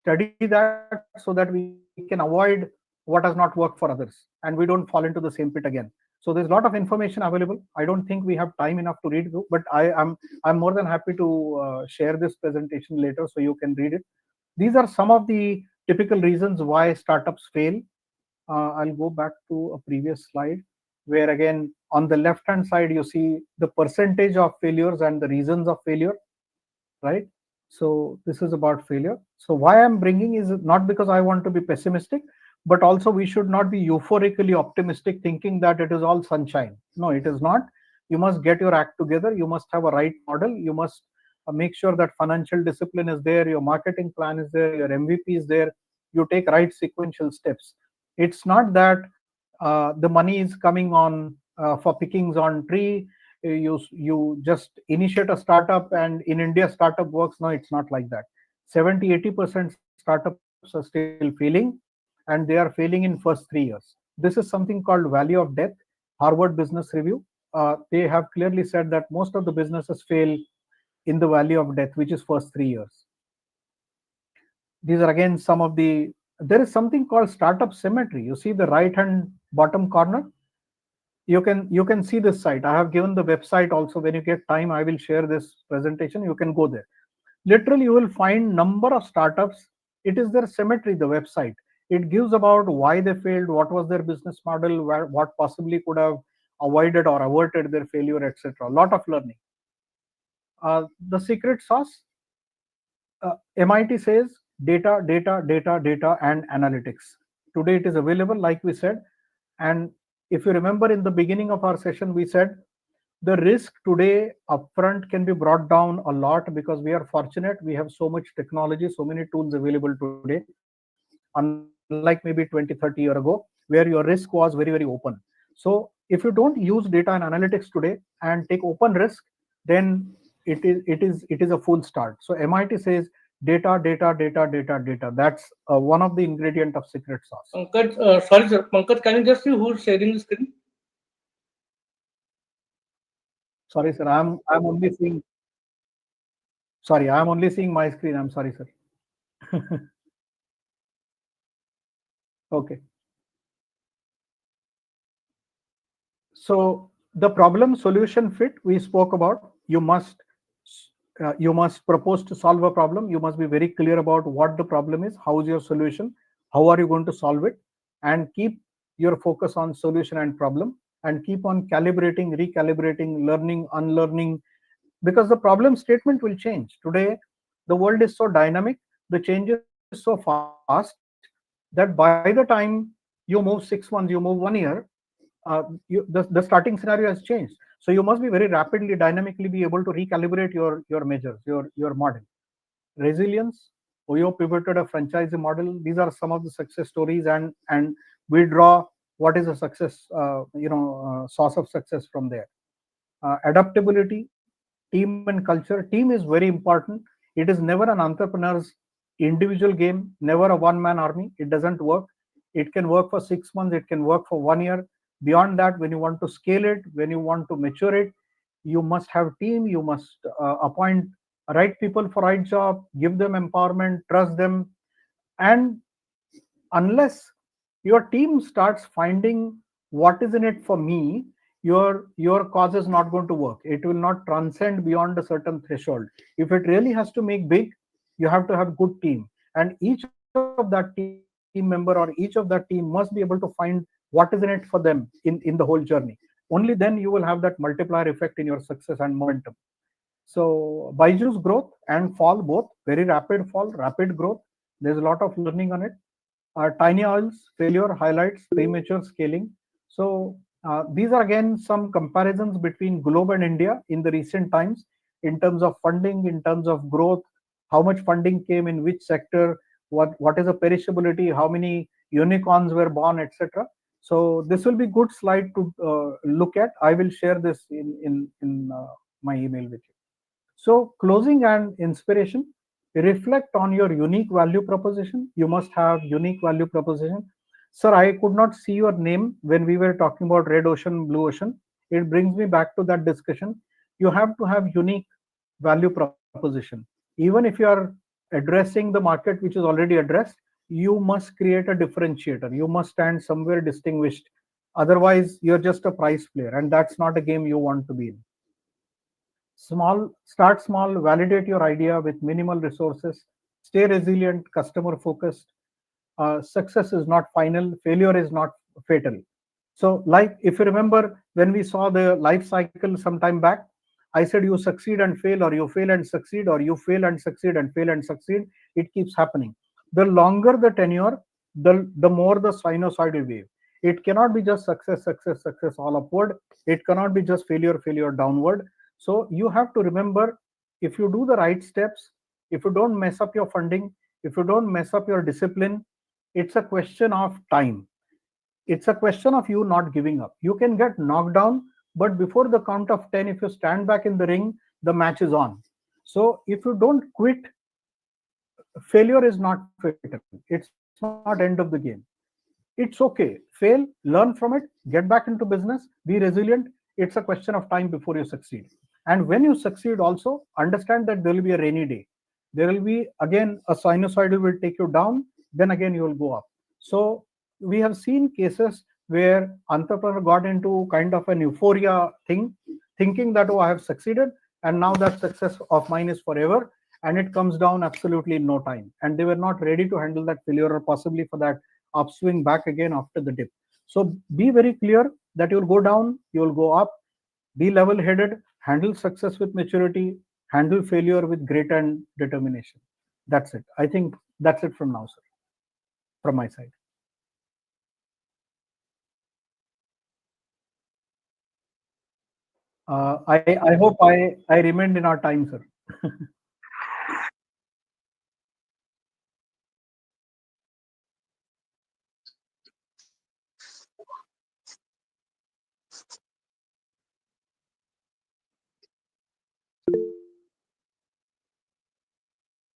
study that so that we can avoid what has not worked for others, and we don't fall into the same pit again. So there's a lot of information available. I don't think we have time enough to read through, but I'm more than happy to share this presentation later so you can read it. These are some of the typical reasons why startups fail. I'll go back to a previous slide, where again on the left hand side you see the percentage of failures and the reasons of failure, right? So this is about failure. So why I'm bringing is not because I want to be pessimistic, but also we should not be euphorically optimistic thinking that it is all sunshine. No, it is not. You must get your act together. You must have a right model. You must make sure that financial discipline is there, your marketing plan is there, your MVP is there. You take right sequential steps. It's not that the money is coming on for pickings on tree. You just initiate a startup, and in India startup works. No, it's not like that. 70-80% startups are still failing, and they are failing in first 3 years. This is something called Valley of Death, Harvard Business Review. They have clearly said that most of the businesses fail in the Valley of Death, which is first 3 years. These are again some of the. There is something called startup symmetry. You see the right hand bottom corner. You can see this site. I have given the website also. When you get time, I will share this presentation. You can go there. Literally, you will find number of startups. It is their symmetry, the website. It gives about why they failed, what was their business model, what possibly could have avoided or averted their failure, etc. A lot of learning. The secret sauce, MIT says data, data, data, data, and analytics. Today it is available, like we said. And if you remember in the beginning of our session, we said the risk today upfront can be brought down a lot because we are fortunate. We have so much technology, so many tools available today, unlike maybe 20, 30 years ago, where your risk was very, very open. So if you don't use data and analytics today and take open risk, then it is a full start. So MIT says data, data, data, data, data. That's one of the ingredient of secret sauce. Pankaj, sorry, sir. Pankaj, can you just see who's sharing the screen? Sorry, sir. I'm only seeing. Sorry, I'm only seeing my screen. I'm sorry, sir. Okay. So the problem solution fit we spoke about. You must propose to solve a problem. You must be very clear about what the problem is. How is your solution? How are you going to solve it? And keep your focus on solution and problem, and keep on calibrating, recalibrating, learning, unlearning, because the problem statement will change. Today, the world is so dynamic, the change is so fast that by the time you move 6 months, you move 1 year, the starting scenario has changed. So you must be very rapidly, dynamically be able to recalibrate your measures, your model. Resilience. Oyo pivoted a franchise model. These are some of the success stories, and we draw what is a success, source of success from there. Adaptability, team and culture. Team is very important. It is never an entrepreneur's individual game, never a one man army. It doesn't work. It can work for 6 months, it can work for 1 year. Beyond that, when you want to scale it, when you want to mature it, you must have team, you must appoint right people for right job, give them empowerment, trust them. And unless your team starts finding what is in it for me, your cause is not going to work. It will not transcend beyond a certain threshold. If it really has to make big, you have to have good team, and each of that team member or each of that team must be able to find what is in it for them in the whole journey. Only then you will have that multiplier effect in your success and momentum. So Byju's growth and fall, both very rapid fall, rapid growth. There's a lot of learning on it. Tiny oils, failure highlights, premature scaling. So these are again some comparisons between Globe and India in the recent times in terms of funding, in terms of growth, how much funding came in which sector, what is the perishability, how many unicorns were born, etc. So this will be good slide to look at. I will share this in my email with you. So, closing and inspiration. Reflect on your unique value proposition. You must have unique value proposition. Sir, I could not see your name when we were talking about red ocean, blue ocean. It brings me back to that discussion. You have to have unique value proposition. Even if you are addressing the market which is already addressed, you must create a differentiator. You must stand somewhere distinguished. Otherwise, you're just a price player, and that's not a game you want to be in. Start small, validate your idea with minimal resources, stay resilient, customer focused. Success is not final, failure is not fatal. So, like if you remember when we saw the life cycle some time back, I said you succeed and fail, or you fail and succeed, or you fail and succeed and fail and succeed. It keeps happening. The longer the tenure, the more the sinusoidal wave. It cannot be just success, success, success all upward. It cannot be just failure, failure downward. So you have to remember, if you do the right steps, if you don't mess up your funding, if you don't mess up your discipline, it's a question of time. It's a question of you not giving up. You can get knocked down, but before the count of 10, if you stand back in the ring, the match is on. So if you don't quit, failure is not fatal. It's not end of the game. It's okay. Fail, learn from it, get back into business, be resilient. It's a question of time before you succeed. And when you succeed, also understand that there will be a rainy day. There will be again a sinusoidal will take you down, then again you will go up. So we have seen cases where entrepreneur got into kind of an euphoria thing, thinking that, oh, I have succeeded, and now that success of mine is forever, and it comes down absolutely in no time. And they were not ready to handle that failure, or possibly for that upswing back again after the dip. So be very clear that you'll go down, you'll go up. Be level headed, handle success with maturity, handle failure with grit and determination. That's it. I think that's it from now, sir, from my side. I hope I remained in our time, sir.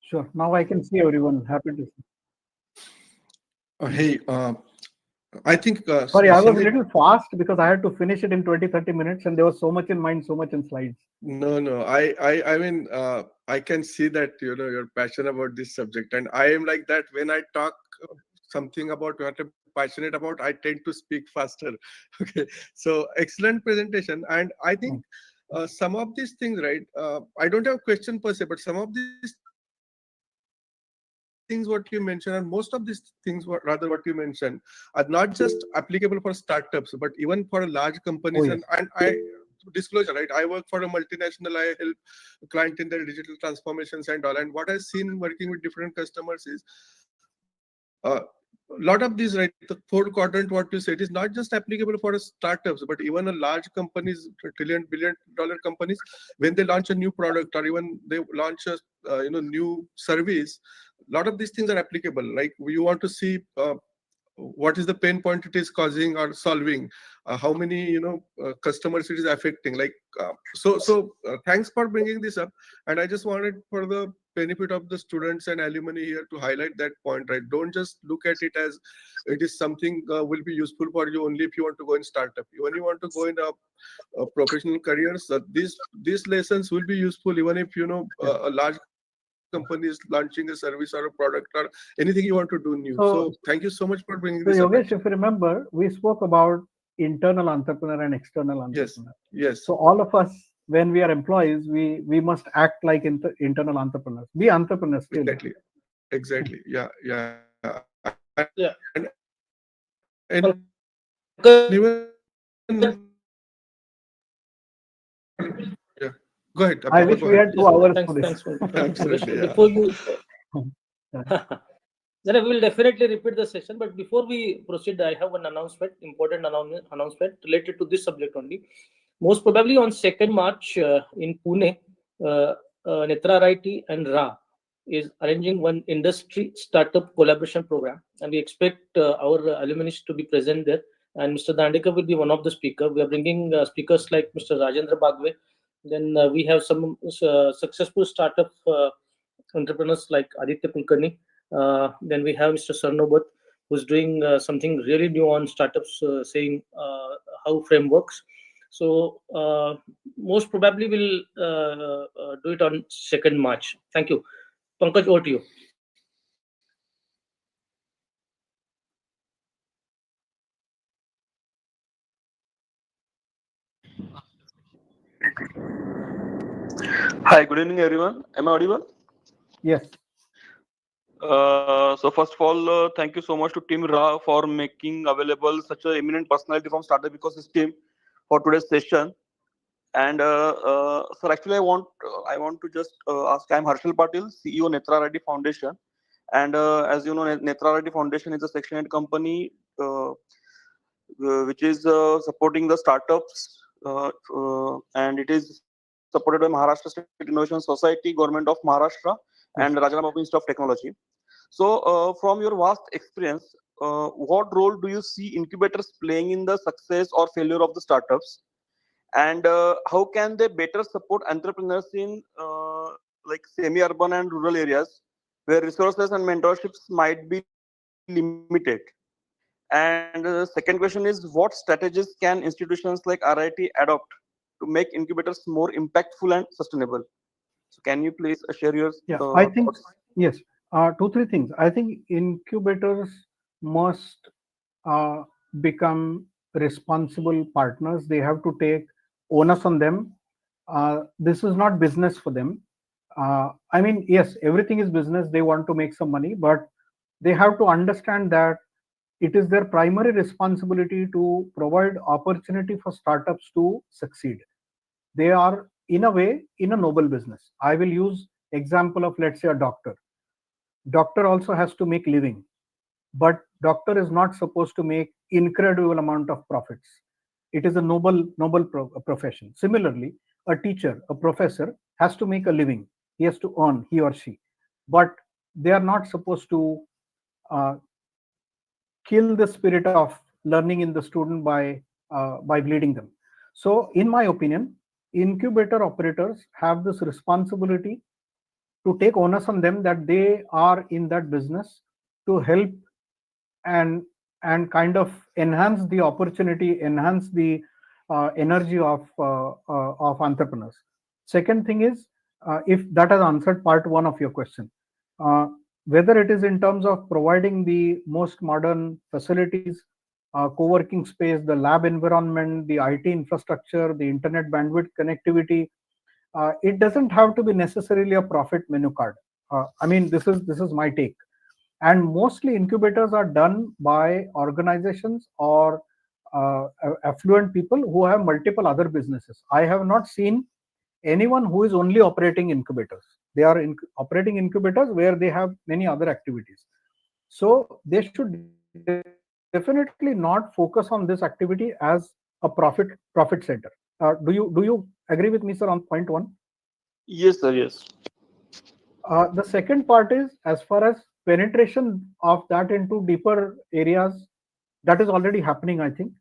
Sure. Now I can see everyone. Happy to see. Hey, I think Sorry, I was a Sandeep. little fast because I had to finish it in 20, 30 minutes and there was so much in mind, so much in slides. No. I mean, I can see that you're passionate about this subject, and I am like that. When I talk something about what I'm passionate about, I tend to speak faster. Okay, so excellent presentation, and I think some of these things, right? I don't have a question per se, but some of these things what you mentioned, and most of these things rather what you mentioned, are not just applicable for startups, but even for large companies. And Oh, I yes. disclosure, right? I work for a multinational. I help a client in their digital transformations and all. And what I've seen working with different customers is a lot of these, right? The fourth quadrant, what you said, is not just applicable for startups, but even a large companies, trillion, billion-dollar companies, when they launch a new product or even they launch a new service. A lot of these things are applicable. Like you want to see what is the pain point it is causing or solving, how many customers it is affecting, like thanks for bringing this up. And I just wanted, for the benefit of the students and alumni here, to highlight that point, right? Don't just look at it as it is something will be useful for you only if you want to go in startup. When you want to go in a professional careers, these lessons will be useful even if Yeah. a large company is launching a service or a product or anything you want to do new. So thank you so So, much for bringing this up, actually. so Yogesh, if you remember, we spoke about internal entrepreneur and external Yes, entrepreneur. yes, So all of us, when we are employees, we must act like internal entrepreneurs. Be entrepreneurs still. exactly. Yeah. And Yeah, even Pankaj, yeah. Go ahead, I Pankaj, wish go we ahead. had yes, 2 hours thanks, for this. thanks, Yogesh. Absolutely, yeah. Before you, Yeah. then I will definitely repeat the session. But before we proceed, I have one announcement, important announcement related to this subject only. Most probably on 2nd March in Pune, uh, Netra IT and RAAH is arranging one industry startup collaboration program, and we expect our alumni to be present there. And Mr. Dandekar will be one of the speakers. We are bringing speakers like Mr. Rajendra Bagwe. Then we have some successful startup entrepreneurs like Aditya Kulkarni. Then we have Mr. Sarnobat, who's doing something really new on startups, saying how frame works. So most probably we'll do it on 2nd March. Thank you. Pankaj, over to you. Hi, good evening, everyone. Am I audible? Yes. So first of all, thank you so much to Team Ra for making available such an eminent personality from startup ecosystem for today's session. And sir, actually, I want to just ask. I'm Harshal Patil, CEO Netra Reddy Foundation, and as you know, Netra Reddy Foundation is a Section 8 company which is supporting the startups, and it is supported by Maharashtra State Innovation Society, Government of Maharashtra, and Yes. Rajaram Institute of Technology. So, from your vast experience, what role do you see incubators playing in the success or failure of the startups? And how can they better support entrepreneurs in like semi-urban and rural areas where resources and mentorships might be limited? And second question is, what strategies can institutions like RIT adopt to make incubators more impactful and sustainable? So can you please share your Yeah. I think, thoughts? yes. Two, three things. I think incubators must uh, become responsible partners. They have to take onus on them. This is not business for them. I mean, yes, everything is business. They want to make some money, but they have to understand that it is their primary responsibility to provide opportunity for startups to succeed. They are, in a way, in a noble business. I will use example of, let's say, a doctor. Doctor also has to make living, but doctor is not supposed to make incredible amount of profits. It is a noble profession. Similarly, a teacher, a professor has to make a living. He has to earn, he or she, but they are not supposed to uh, kill the spirit of learning in the student by bleeding them. So, in my opinion, incubator operators have this responsibility to take onus on them that they are in that business to help and kind of enhance the opportunity, enhance the energy of entrepreneurs. Second thing is, if that has answered part one of your question, uh, whether it is in terms of providing the most modern facilities, co-working space, the lab environment, the IT infrastructure, the internet bandwidth connectivity, it doesn't have to be necessarily a profit menu card. I mean, this is my take. And mostly incubators are done by organizations or affluent people who have multiple other businesses. I have not seen anyone who is only operating incubators. They are operating incubators where they have many other activities. So they should definitely not focus on this activity as a profit center. Do you agree with me, sir, on point one? Yes, sir. Yes. The second part is, as far as penetration of that into deeper areas, that is already happening, I think.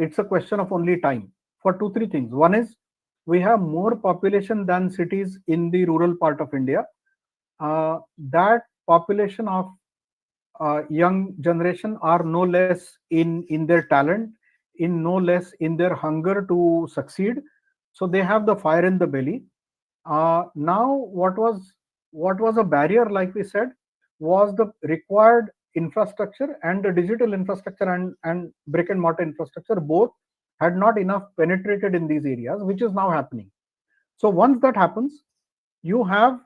It's a question of only time for two, three things. One is we have more population than cities in the rural part of India. That population of young generation are no less in their talent, in no less in their hunger to succeed. So they have the fire in the belly. Now, what was a barrier, like we said, was the required infrastructure, and the digital infrastructure and brick and mortar infrastructure both had not enough penetrated in these areas, which is now happening. So once that happens, you have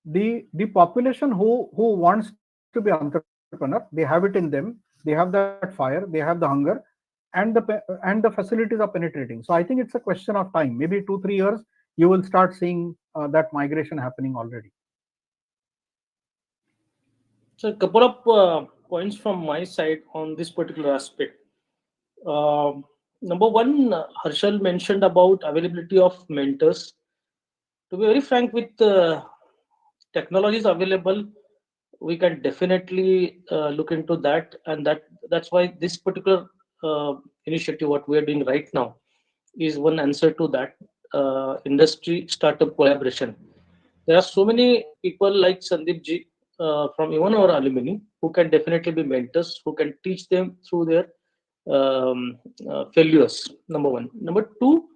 the population who wants to be entrepreneur. They have it in them. They have that fire. They have the hunger, and the facilities are penetrating. So I think it's a question of time. Maybe 2-3 years, you will start seeing that migration happening already. So a couple of points from my side on this particular aspect. Number one, Harshal mentioned about availability of mentors. To be very frank, with technologies available, we can definitely look into that, and that's why this particular initiative, what we are doing right now, is one answer to that. Industry startup collaboration. There are so many people like Sandeep ji from even our alumni who can definitely be mentors, who can teach them through their failures. Number one. Number two,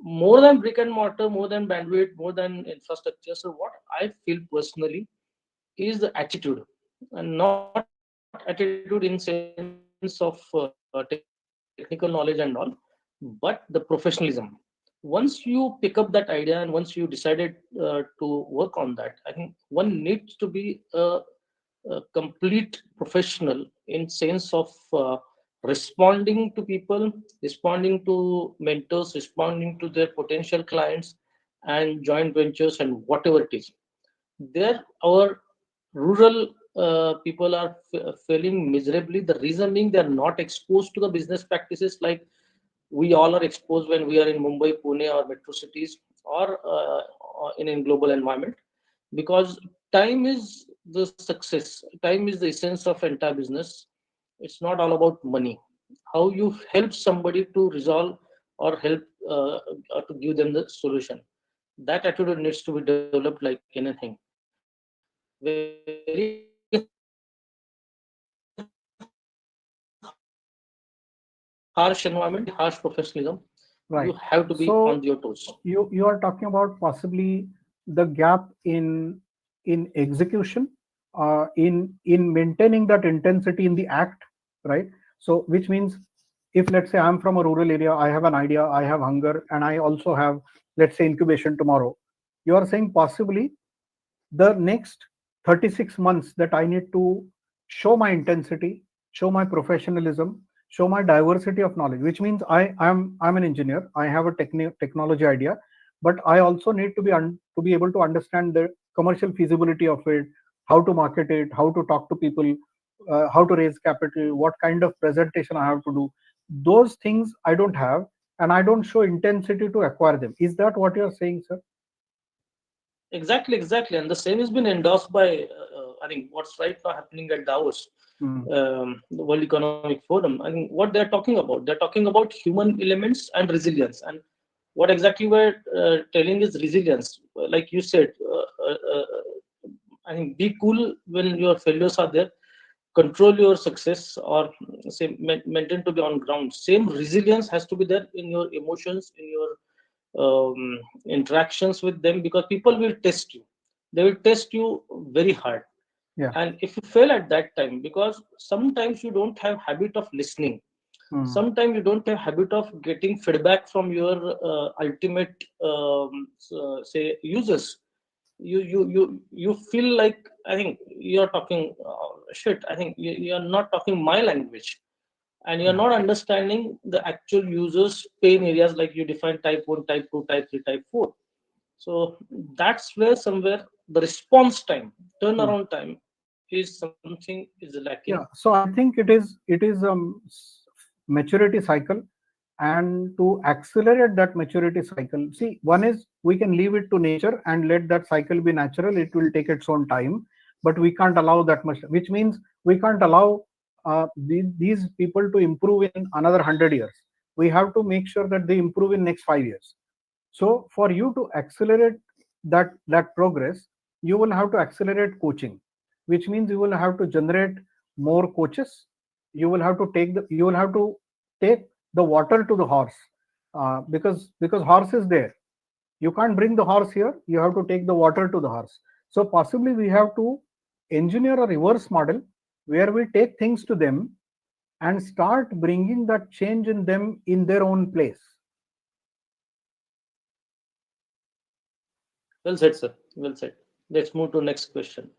more than brick and mortar, more than bandwidth, more than infrastructure. So what I feel personally is the attitude, and not attitude in sense of technical knowledge and all, but the professionalism. Once you pick up that idea and once you decided to work on that, I think one needs to be a complete professional in sense of responding to people, responding to mentors, responding to their potential clients and joint ventures and whatever it is. There, our rural people are failing miserably. The reason being they are not exposed to the business practices like we all are exposed when we are in Mumbai, Pune, or metro cities, or in a global environment. Because time is the success. Time is the essence of entire business. It's not all about money. How you help somebody to resolve or help or to give them the solution. That attitude needs to be developed like anything. Very harsh environment, very harsh professionalism. You have to be on your toes. Right. So you are talking about possibly the gap in execution, in maintaining that intensity in the act, right? So which means, if let's say I'm from a rural area, I have an idea, I have hunger, and I also have, let's say, incubation tomorrow. You are saying possibly the next 36 months that I need to show my intensity, show my professionalism, show my diversity of knowledge, which means I'm an engineer, I have a technology idea, but I also need to be able to understand the commercial feasibility of it, how to market it, how to talk to people, how to raise capital, what kind of presentation I have to do. those things I don't have, and I don't show intensity to acquire them. Is that what you're saying, sir? Exactly, exactly. And the same has been endorsed by, I think, what's right now happening at Davos, Hmm. the World Economic Forum. I think what they're talking about, they're talking about human elements and resilience. And what exactly we're telling is resilience. Like you said, I think be cool when your failures are there, control your success, or say maintain to be on ground. Same resilience has to be there in your emotions, in your interactions with them, because people will test you. They will test you very hard. Yeah. And if you fail at that time, because sometimes you don't have habit of listening, Hmm. sometimes you don't have habit of getting feedback from your ultimate say users. You feel like, I think you're talking shit. I think you're not talking my language, and you're Yeah. not understanding the actual users pain areas, like you define type 1, type 2, type 3, type 4. So that's where somewhere the response time, Hmm. turnaround time, is something is lacking. Yeah. So I think it is maturity cycle, and to accelerate that maturity cycle, see, one is we can leave it to nature and let that cycle be natural. It will take its own time, but we can't allow that much, which means we can't allow these people to improve in another 100 years. We have to make sure that they improve in next 5 years. So for you to accelerate that progress, you will have to accelerate coaching, which means you will have to generate more coaches. You will have to take the water to the horse, because horse is there. You can't bring the horse here. You have to take the water to the horse. So possibly we have to engineer a reverse model where we take things to them and start bringing that change in them in their own place. Well said, sir. Well said. Let's move to next question.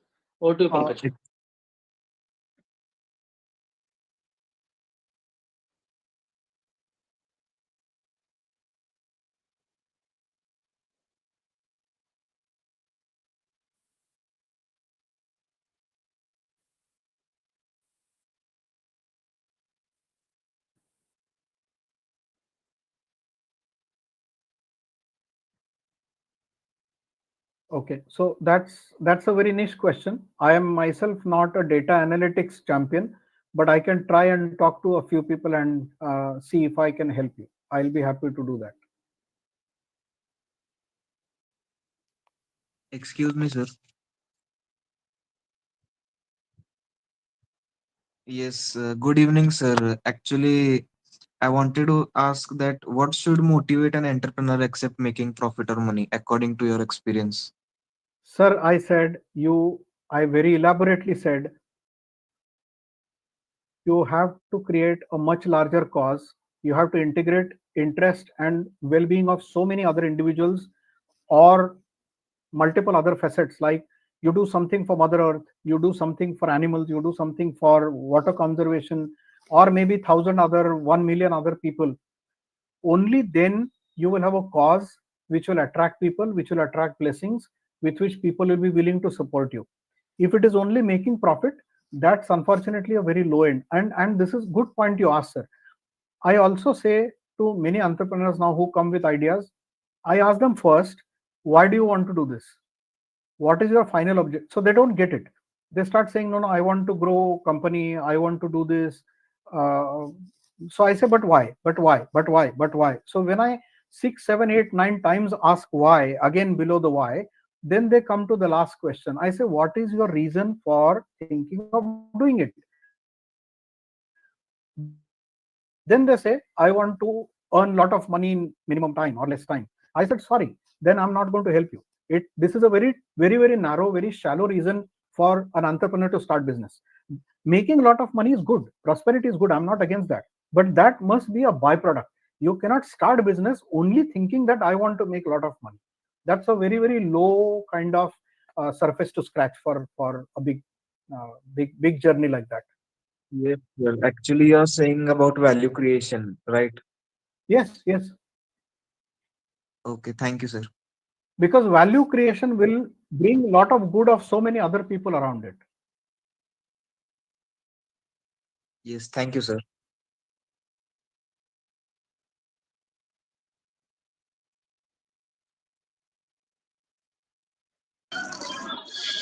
Over to you, Uh, Pankaj. Okay, so that's a very niche question. I am myself not a data analytics champion, but I can try and talk to a few people and see if I can help you. I'll be happy to do that. Excuse me, sir. Yes, good evening, sir. Actually, I wanted to ask that what should motivate an entrepreneur except making profit or money, according to your experience? Sir, I very elaborately said you have to create a much larger cause. You have to integrate interest and well-being of so many other individuals, or multiple other facets, like you do something for mother earth, you do something for animals, you do something for water conservation, or maybe 1 million other people. Only then you will have a cause which will attract people, which will attract blessings, with which people will be willing to support you. If it is only making profit, that's unfortunately a very low end. And this is good point you asked, sir. I also say to many entrepreneurs now who come with ideas, I ask them first, why do you want to do this? What is your final object? So they don't get it. They start saying, no, no, I want to grow company, I want to do this. uh, so I say, but why, but why? So when I 6 7 8 9 times ask why again below the why, then they come to the last question. I say, what is your reason for thinking of doing it? Then they say, I want to earn lot of money in minimum time or less time. I said, sorry, then I'm not going to help you. This is a very very narrow, very shallow reason for an entrepreneur to start business. Making a lot of money is good, prosperity is good, I'm not against that, but that must be a byproduct. You cannot start business only thinking that I want to make a lot of money. That's a very very low kind of surface to scratch for a big journey like that. Yes, sir. Actually, you're saying about value creation, right? Yes, yes, Okay, thank you, sir. because value creation will bring a lot of good of so many other people around it. Yes, thank you, sir.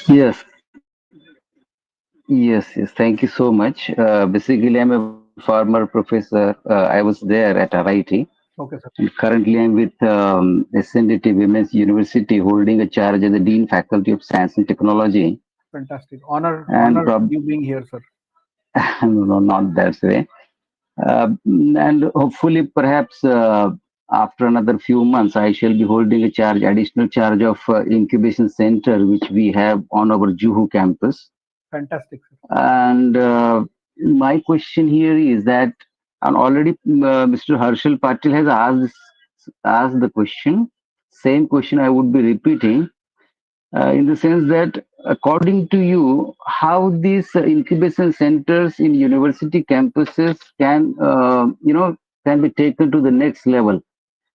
Yes, yes, yes. Thank you so much. Basically, I'm a former professor. I was there at RIT, Okay, sir. and currently I'm with SNDT Women's University, holding a charge as the Dean Faculty of Science and Technology. Fantastic. Honor, And honor you being here, sir. no, not that way. And hopefully, perhaps after another few months, I shall be holding a charge, additional charge of incubation center, which we have on our Juhu campus. Fantastic, sir. And my question here is that, and already Mr. Harshal Patil has asked the question. Same question I would be repeating, in the sense that, according to you, how these incubation centers in university campuses can, can be taken to the next level?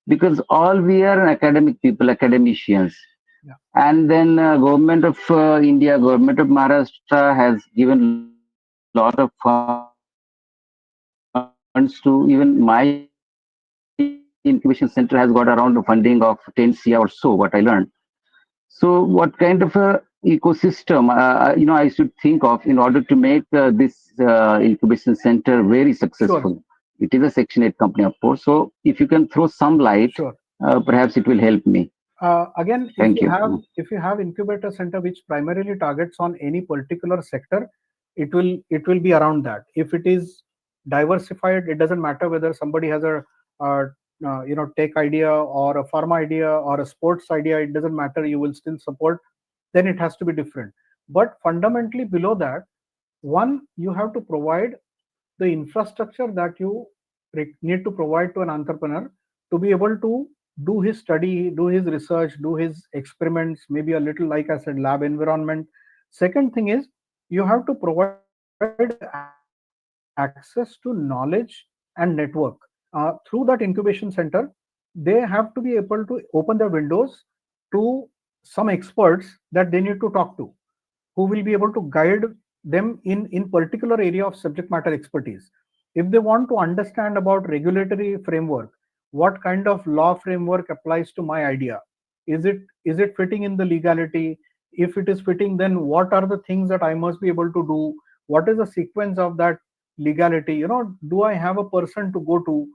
Because all we are academic people, academicians, Yeah. and then government of India, government of Maharashtra has given lot of funds to even my incubation center has got around a funding of 10 CR or so, what I learned. So what kind of a ecosystem, I should think of in order to make this incubation center very successful? It is a Section 8 company, of course. So if you can throw Sure, some light, perhaps it will help me. sure. Thank you. Again, if you have incubator center which primarily targets on any particular sector, it will be around that. If it is diversified, it doesn't matter whether somebody has a tech idea or a pharma idea or a sports idea. It doesn't matter. You will still support. Then it has to be different. But fundamentally, below that, one, you have to provide the infrastructure that you need to provide to an entrepreneur to be able to do his study, do his research, do his experiments, maybe a little, like I said, lab environment. Second thing is, you have to provide access to knowledge and network. Through that incubation center, they have to be able to open their windows to some experts that they need to talk to, who will be able to guide them in particular area of subject matter expertise. If they want to understand about regulatory framework, what kind of law framework applies to my idea, is it fitting in the legality? If it is fitting, then what are the things that I must be able to do? What is the sequence of that legality? Do I have a person to go to?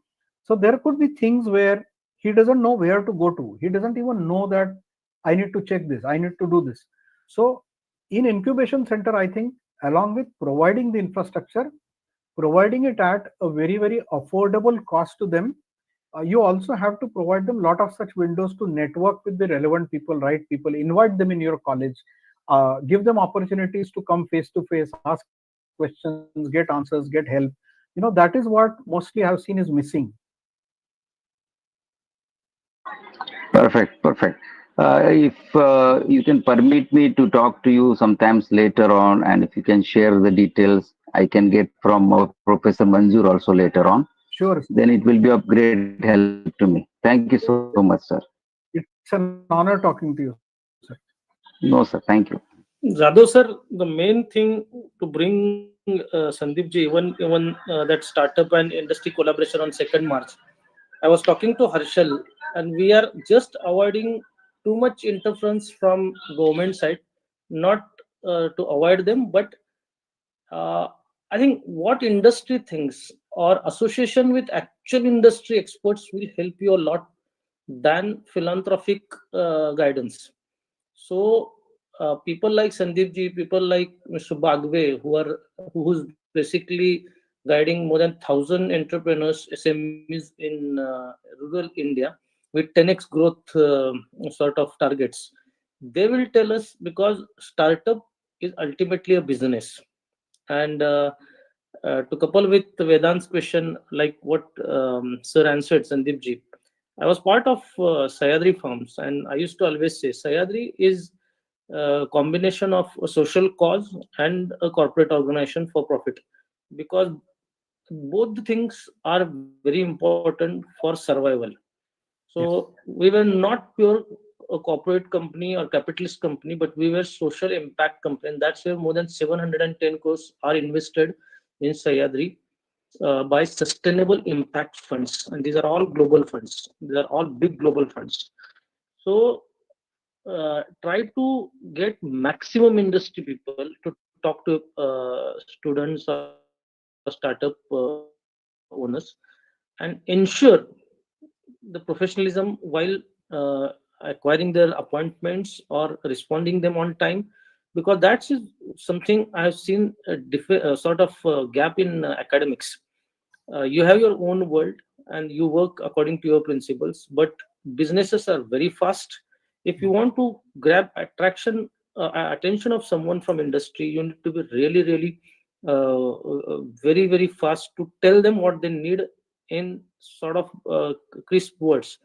So there could be things where he doesn't know where to go to. He doesn't even know that I need to check this, I need to do this. So in incubation center, I think, along with providing the infrastructure, providing it at a very, very affordable cost to them, you also have to provide them a lot of such windows to network with the relevant people, right people, invite them in your college, give them opportunities to come face to face, ask questions, get answers, get help. That is what mostly I've seen is missing. Perfect, perfect. If you can permit me to talk to you sometimes later on, and if you can share the details, I can get from Professor Manzoor also later on, Sure, then it will be of great help to me. Thank you so much, sir. it's an honor talking to you, sir. No, sir. Thank you. Jadhav sir, the main thing to bring Sandeep ji, even that startup and industry collaboration on 2nd March. I was talking to Harshal, and we are just avoiding too much interference from government side, not to avoid them, but uh, I think what industry thinks or association with actual industry experts will help you a lot than philanthropic guidance. So people like Sandeep ji, people like Mr. Bagwe, who's basically guiding more than 1,000 entrepreneurs, SMEs in rural India with 10x growth sort of targets. They will tell us, because startup is ultimately a business. And to couple with Vedant's question, like what Sir answered, Sandeep ji, I was part of Sayadri Farms, and I used to always say Sayadri is a combination of a social cause and a corporate organization for profit, because both the things are very important for survival. So Yes. we were not pure a corporate company or capitalist company, but we were social impact company, and that's where more than 710 crores are invested in Sayadri by sustainable impact funds, and these are all global funds. These are all big global funds. So try to get maximum industry people to talk to students or startup owners and ensure the professionalism while acquiring their appointments or responding them on time, because that's is something I have seen a sort of gap in academics. You have your own world and you work according to your principles, but businesses are very fast. If you want to grab attention of someone from industry, you need to be really very very fast to tell them what they need in sort of crisp words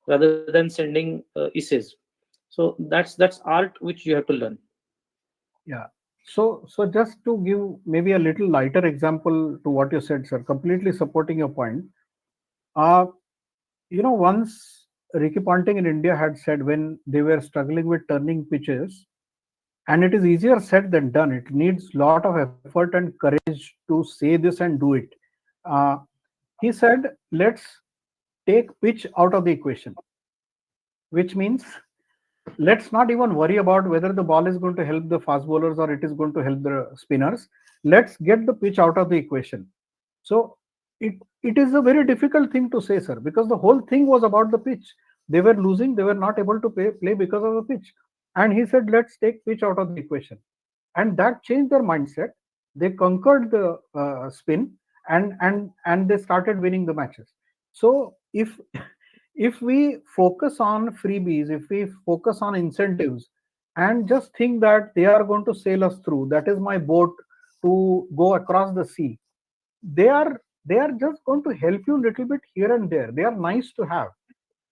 rather than sending essays. So that's art which you have to learn. Yeah. So just to give maybe a little lighter example to what you said, sir, completely supporting your point. Uh, once Ricky Ponting in India had said when they were struggling with turning pitches, and it is easier said than done. It needs lot of effort and courage to say this and do it. Uh, he said, let's take pitch out of the equation, which means let's not even worry about whether the ball is going to help the fast bowlers or it is going to help the spinners. Let's get the pitch out of the equation. So it is a very difficult thing to say, sir, because the whole thing was about the pitch. They were losing, they were not able to play because of the pitch. And he said, let's take pitch out of the equation. And that changed their mindset. They conquered the spin, and they started winning the matches. So if we focus on freebies, if we focus on incentives, and just think that they are going to sail us through, that is my boat to go across the sea, they are just going to help you a little bit here and there. They are nice to have,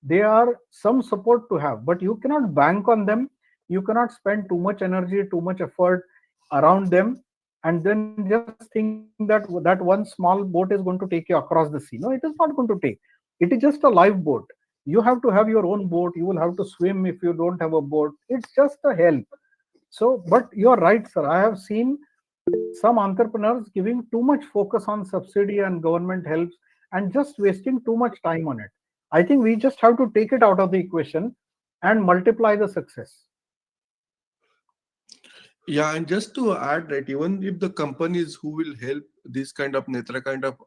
they are some support to have, but you cannot bank on them. You cannot spend too much energy, too much effort around them, and then just think that one small boat is going to take you across the sea. No, it is not going to take. It is just a live boat. You have to have your own boat. You will have to swim if you don't have a boat. It's just a help. So, but you're right, sir. I have seen some entrepreneurs giving too much focus on subsidy and government helps and just wasting too much time on it. I think we just have to take it out of the equation and multiply the success. Yeah, and just to add, right, even if the companies who will help this kind of Netra kind of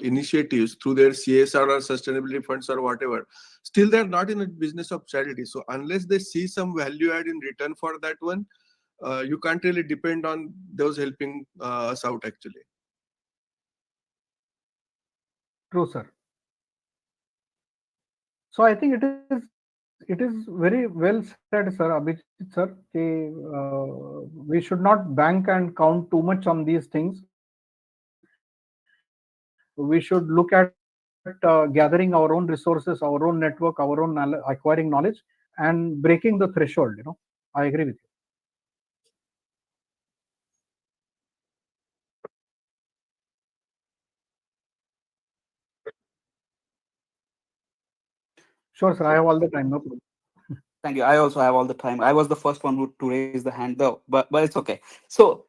initiatives through their CSR or sustainability funds or whatever, still they're not in a business of charity. So unless they see some value add in return for that one, you can't really depend on those helping us out actually. True, sir. So I think it is very well said, sir, Abhijit sir. We should not bank and count too much on these things. We should look at gathering our own resources, our own network, our own acquiring knowledge, and breaking the threshold. I agree with you. Sure, sir. I have all the time. No problem. Thank you. I also have all the time. I was the first one to raise the hand though, but it's okay. So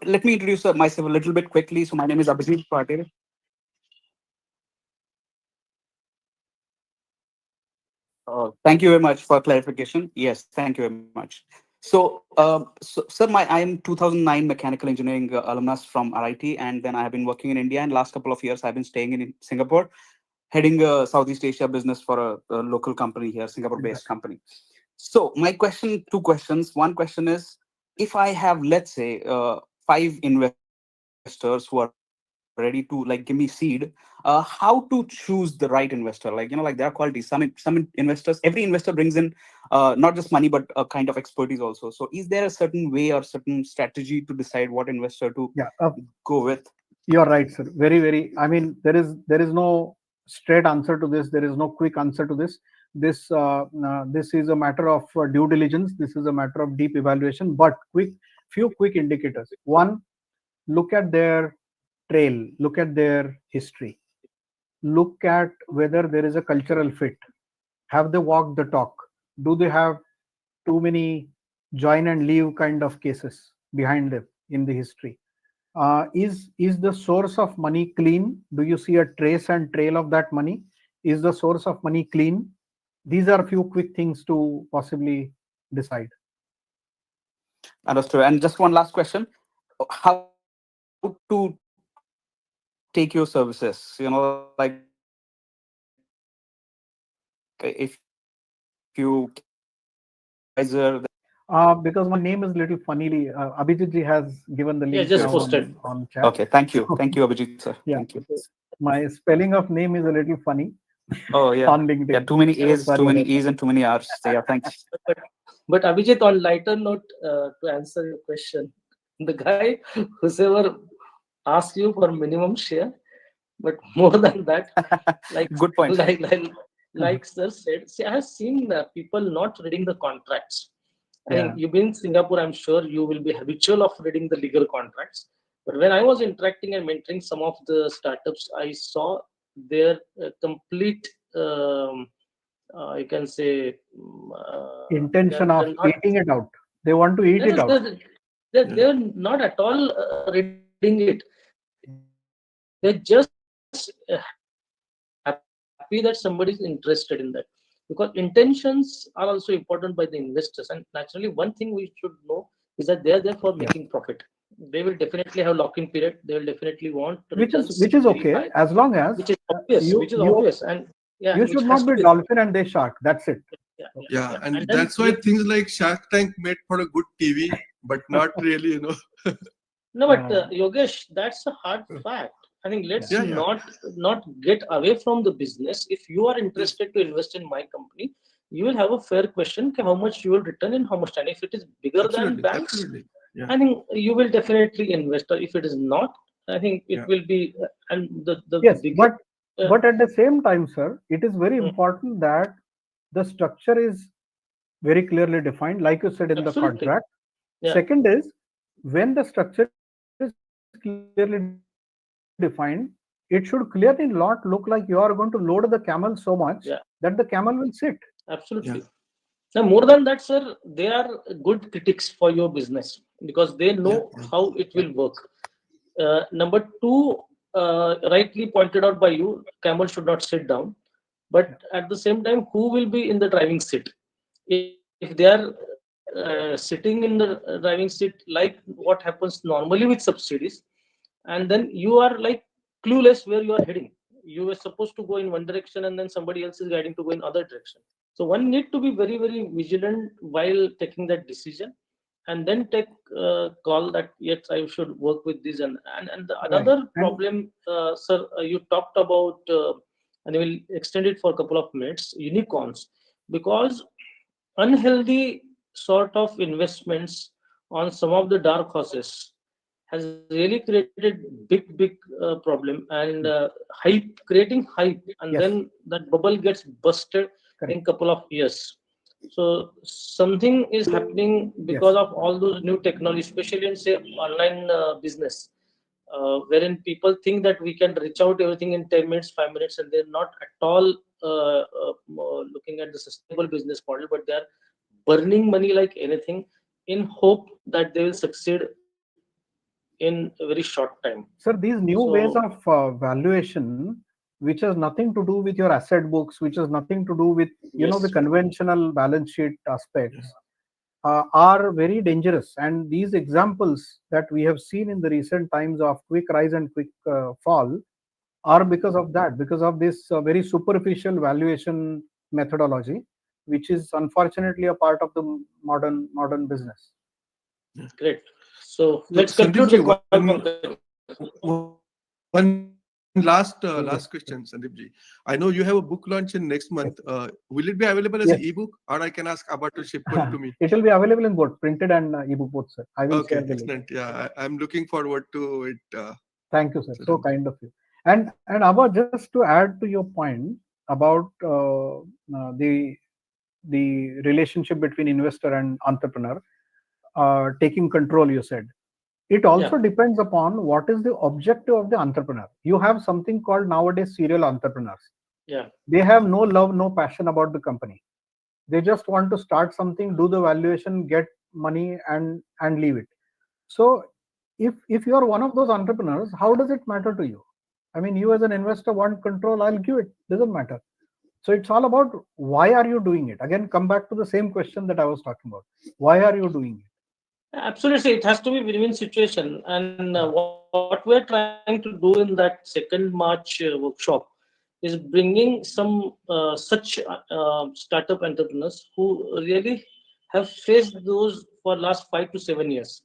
let me introduce myself a little bit quickly. So my name is Abhijit Patil. Thank you very much for clarification. Yes, thank you very much. Sir, I am 2009 mechanical engineering alumnus from RIT, and then I have been working in India. And last couple of years, I've been staying in Singapore, heading a Southeast Asia business for a local company here, Singapore-based company. So my question, two questions. One question is, if I have, let's say, five investors who are ready to like give me seed, how to choose the right investor? There are qualities. Some investors, every investor brings in not just money but a kind of expertise also. So is there a certain way or certain strategy to decide what investor to Yeah, go with? you're right, sir. Very, very. I mean, there is no straight answer to this. There is no quick answer to this. This is a matter of due diligence. This is a matter of deep evaluation. But few quick indicators. One, look at their trail. Look at their history. Look at whether there is a cultural fit. Have they walked the talk? Do they have too many join and leave kind of cases behind them in the history? Is the source of money clean? Do you see a trace and trail of that money? Is the source of money clean? These are few quick things to possibly decide. Understood. And just one last question: how to take your services? Like if you advisor. Because my name is little funnily, Abhijit ji has given the Yeah, link just now posted. on chat. Okay, thank you, So, Abhijit sir. yeah, Thank you. my spelling of name is a little funny Oh yeah, on LinkedIn. too many So A's, sorry about that. and too many R's. So, yeah, thanks. But Abhijit, on lighter note, to answer your question, the guy whosoever asks you for minimum share, but more than that, like Good point. like sir said, see, I have seen people not reading the contracts. I Yeah. think you've been in Singapore, I'm sure you will be habitual of reading the legal contracts. But when I was interacting and mentoring some of the startups, I saw their complete, you can say, Intention of they're not, eating it out. They want to eat it out. they're not at all reading it. They're just happy that somebody is interested in that, because intentions are also important by the investors. And naturally, one thing we should know is that they are there for making Yeah. profit. They will definitely have lock-in period. They will definitely want returns Which is very high, okay, as long which is as obvious, you and yeah, and which you has should to not be be there. dolphin and they shark. That's it. Yeah. Yeah, And and then that's why things like Shark Tank made for a good TV, but not really, no, but Uh, Yogesh, that's a hard fact. I think let's Yeah, yeah, not get away from the business. If you are yes, interested to invest in my company, you will have a fair question: okay, how much you will return in how much time. If it is bigger than absolutely, banks, absolutely. Yeah, I think you will definitely invest. Or if it is not, I think it yeah, will be. And the yes, biggest. Uh, but at the same time, sir, it is very mm, important that the structure is very clearly defined, like you said in the absolutely. contract. Yeah. Second is, when the structure is clearly defined, it should clearly not look like you are going to load the camel so much that the camel will sit. Yeah. yeah, Absolutely. Now, more than that, sir, they are good critics for your business because they yeah, know yeah, how it will work. Number two, rightly pointed out by you, camel should not sit down. But at the same time, who will be in the driving seat? If they are sitting in the driving seat, like what happens normally with subsidies, and then you are like clueless where you are heading. You were supposed to go in one direction, and then somebody else is guiding to go in other direction. So one need to be very very vigilant while taking that decision, and then take call that yes, I should work with this. And the Right. another And problem, sir, you talked about, and I will extend it for a couple of minutes, unicorns, because unhealthy sort of investments on some of the dark horses has really created big problem, and hype, creating hype, and yes, then that bubble gets busted correct. in couple of years. So something is happening because Yes. of all those new technology, especially in say online business, wherein people think that we can reach out everything in 10 minutes, 5 minutes, and they're not at all looking at the sustainable business model, but they're burning money like anything in hope that they will succeed in a very short time. Sir, these new So ways of valuation, which has nothing to do with your asset books, which has nothing to do with the yes, conventional balance sheet yeah, aspects, are very dangerous. And these examples that we have seen in the recent times of quick rise and quick fall are because of that, because of this very superficial valuation methodology, which is unfortunately a part of the modern business. yeah. great. So So, let's Sandeep conclude ji, the call, Pankaj. one last Okay. last question, Sandeep ji. I know you have a book launch in next month. Will it be available as an Yes. ebook, or I can ask Abba to ship one to me? It will be available in both printed and ebook both, sir. I will share Okay, the link. excellent. Yeah, I'm looking forward to it. Thank you, sir. So Certainly. kind of you. And Abba, just to add to your point about the relationship between investor and entrepreneur, taking control, you said. It Yeah, also depends upon what is the objective of the entrepreneur. You have something called nowadays serial entrepreneurs. yeah, They have no love, no passion about the company. They just want to start something, do the valuation, get money, and leave it. So if you are one of those entrepreneurs, how does it matter to you? I mean, you as an investor want control, I'll give it. Doesn't matter. So it's all about why are you doing it? Again, come back to the same question that I was talking about. Why are you doing it? Absolutely, it has to be win-win situation. And what we're trying to do in that second March workshop is bringing some such startup entrepreneurs who really have faced those for last 5 to 7 years,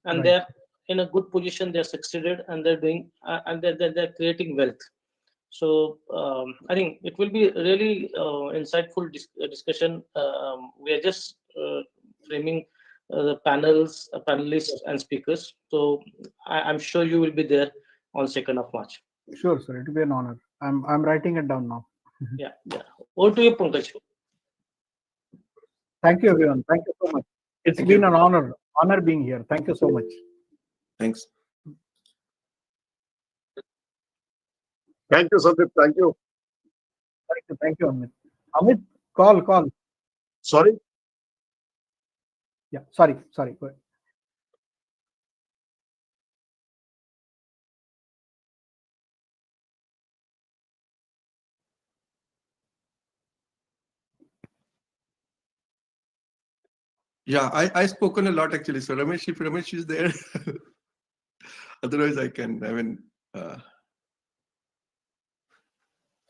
and Right. they're in a good position. They're succeeded, and they're doing and they're creating wealth. So I think it will be really insightful discussion. We are just framing the panels, panelists, and speakers. So I'm sure you will be there on 2nd of March. Sure, sir. It will be an honor. I'm writing it down now. Yeah, yeah. Over to you, Pankaj. Thank you, everyone. Thank you so much. It's Thank been you. an honor being here. Thank you so much. Thanks. Thank you, Sandeep. Thank you. Thank you, Amit. Amit, call. Sorry. Yeah, sorry. Go ahead. Yeah, I spoken a lot actually. So Ramesh, if Ramesh is there, otherwise I can. I mean,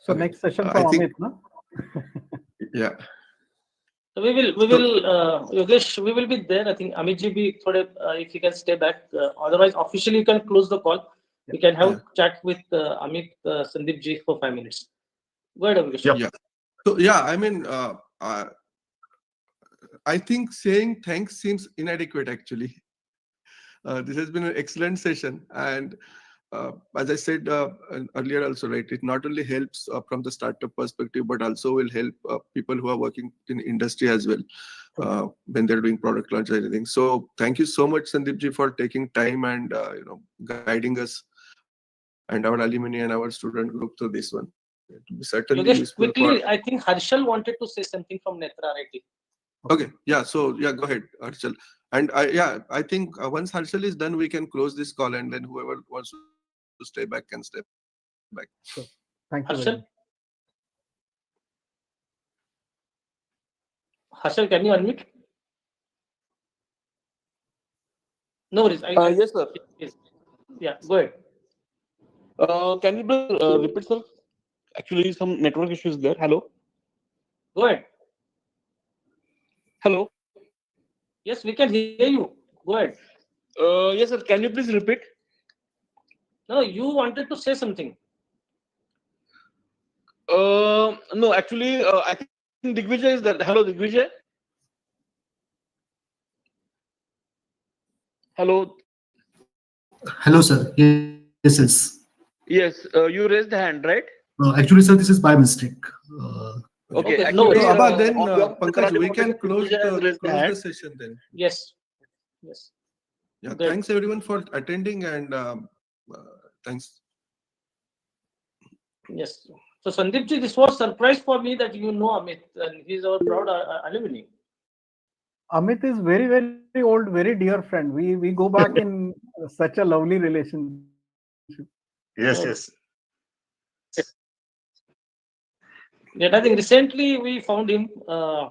So okay. next session I from think Amit, no? yeah. So we will, Yogesh, we will be there. I think Amit ji be if you can stay back. Otherwise, officially you can close the call. We can have Yeah. chat with Amit, Sandeep ji for 5 minutes. Go ahead, Yogesh. Yep. Yeah. So yeah, I mean, I think saying thanks seems inadequate actually. This has been an excellent session, and as I said earlier also, right, it not only helps from the startup perspective, but also will help people who are working in industry as well when they're doing product launch or anything. So thank you so much, Sandeep ji, for taking time and guiding us and our alumni and our student group through this one. It will be certainly Yogesh, useful for. quickly, I think Harshal wanted to say something from Netra RIT. Okay, yeah. So yeah, go ahead, Harshal. And I think once Harshal is done, we can close this call, and then whoever wants to stay back can stay back. Sure. Thank you very Harshal, much. Harshal, can you unmute? No worries. Yes, sir. Yes. Yeah, go ahead. Can you please repeat, sir? Actually, some network issues there. Hello. Go ahead. Hello. Yes, we can hear you. Go ahead. Yes, sir. Can you please repeat? No, you wanted to say something. No, actually, I think Digvijay is there. Hello, Digvijay. Hello. Hello, sir. Yes. Yes, you raised the hand, right? Actually, sir, this is by mistake. Okay. Okay, no Actually, worries. So Abba, then on behalf of the Pankaj, Karate we Foundation, can close Digvijay has raised the the hand. session then. Yes. Yeah, Good. thanks everyone for attending, and thanks. Yes. So Sandeep ji, this was surprise for me that you know Amit, and he's our proud alumni. Amit is very old, very dear friend. We go back in such a lovely relationship. Yes, Oh, yes. yeah, I think recently we found him, and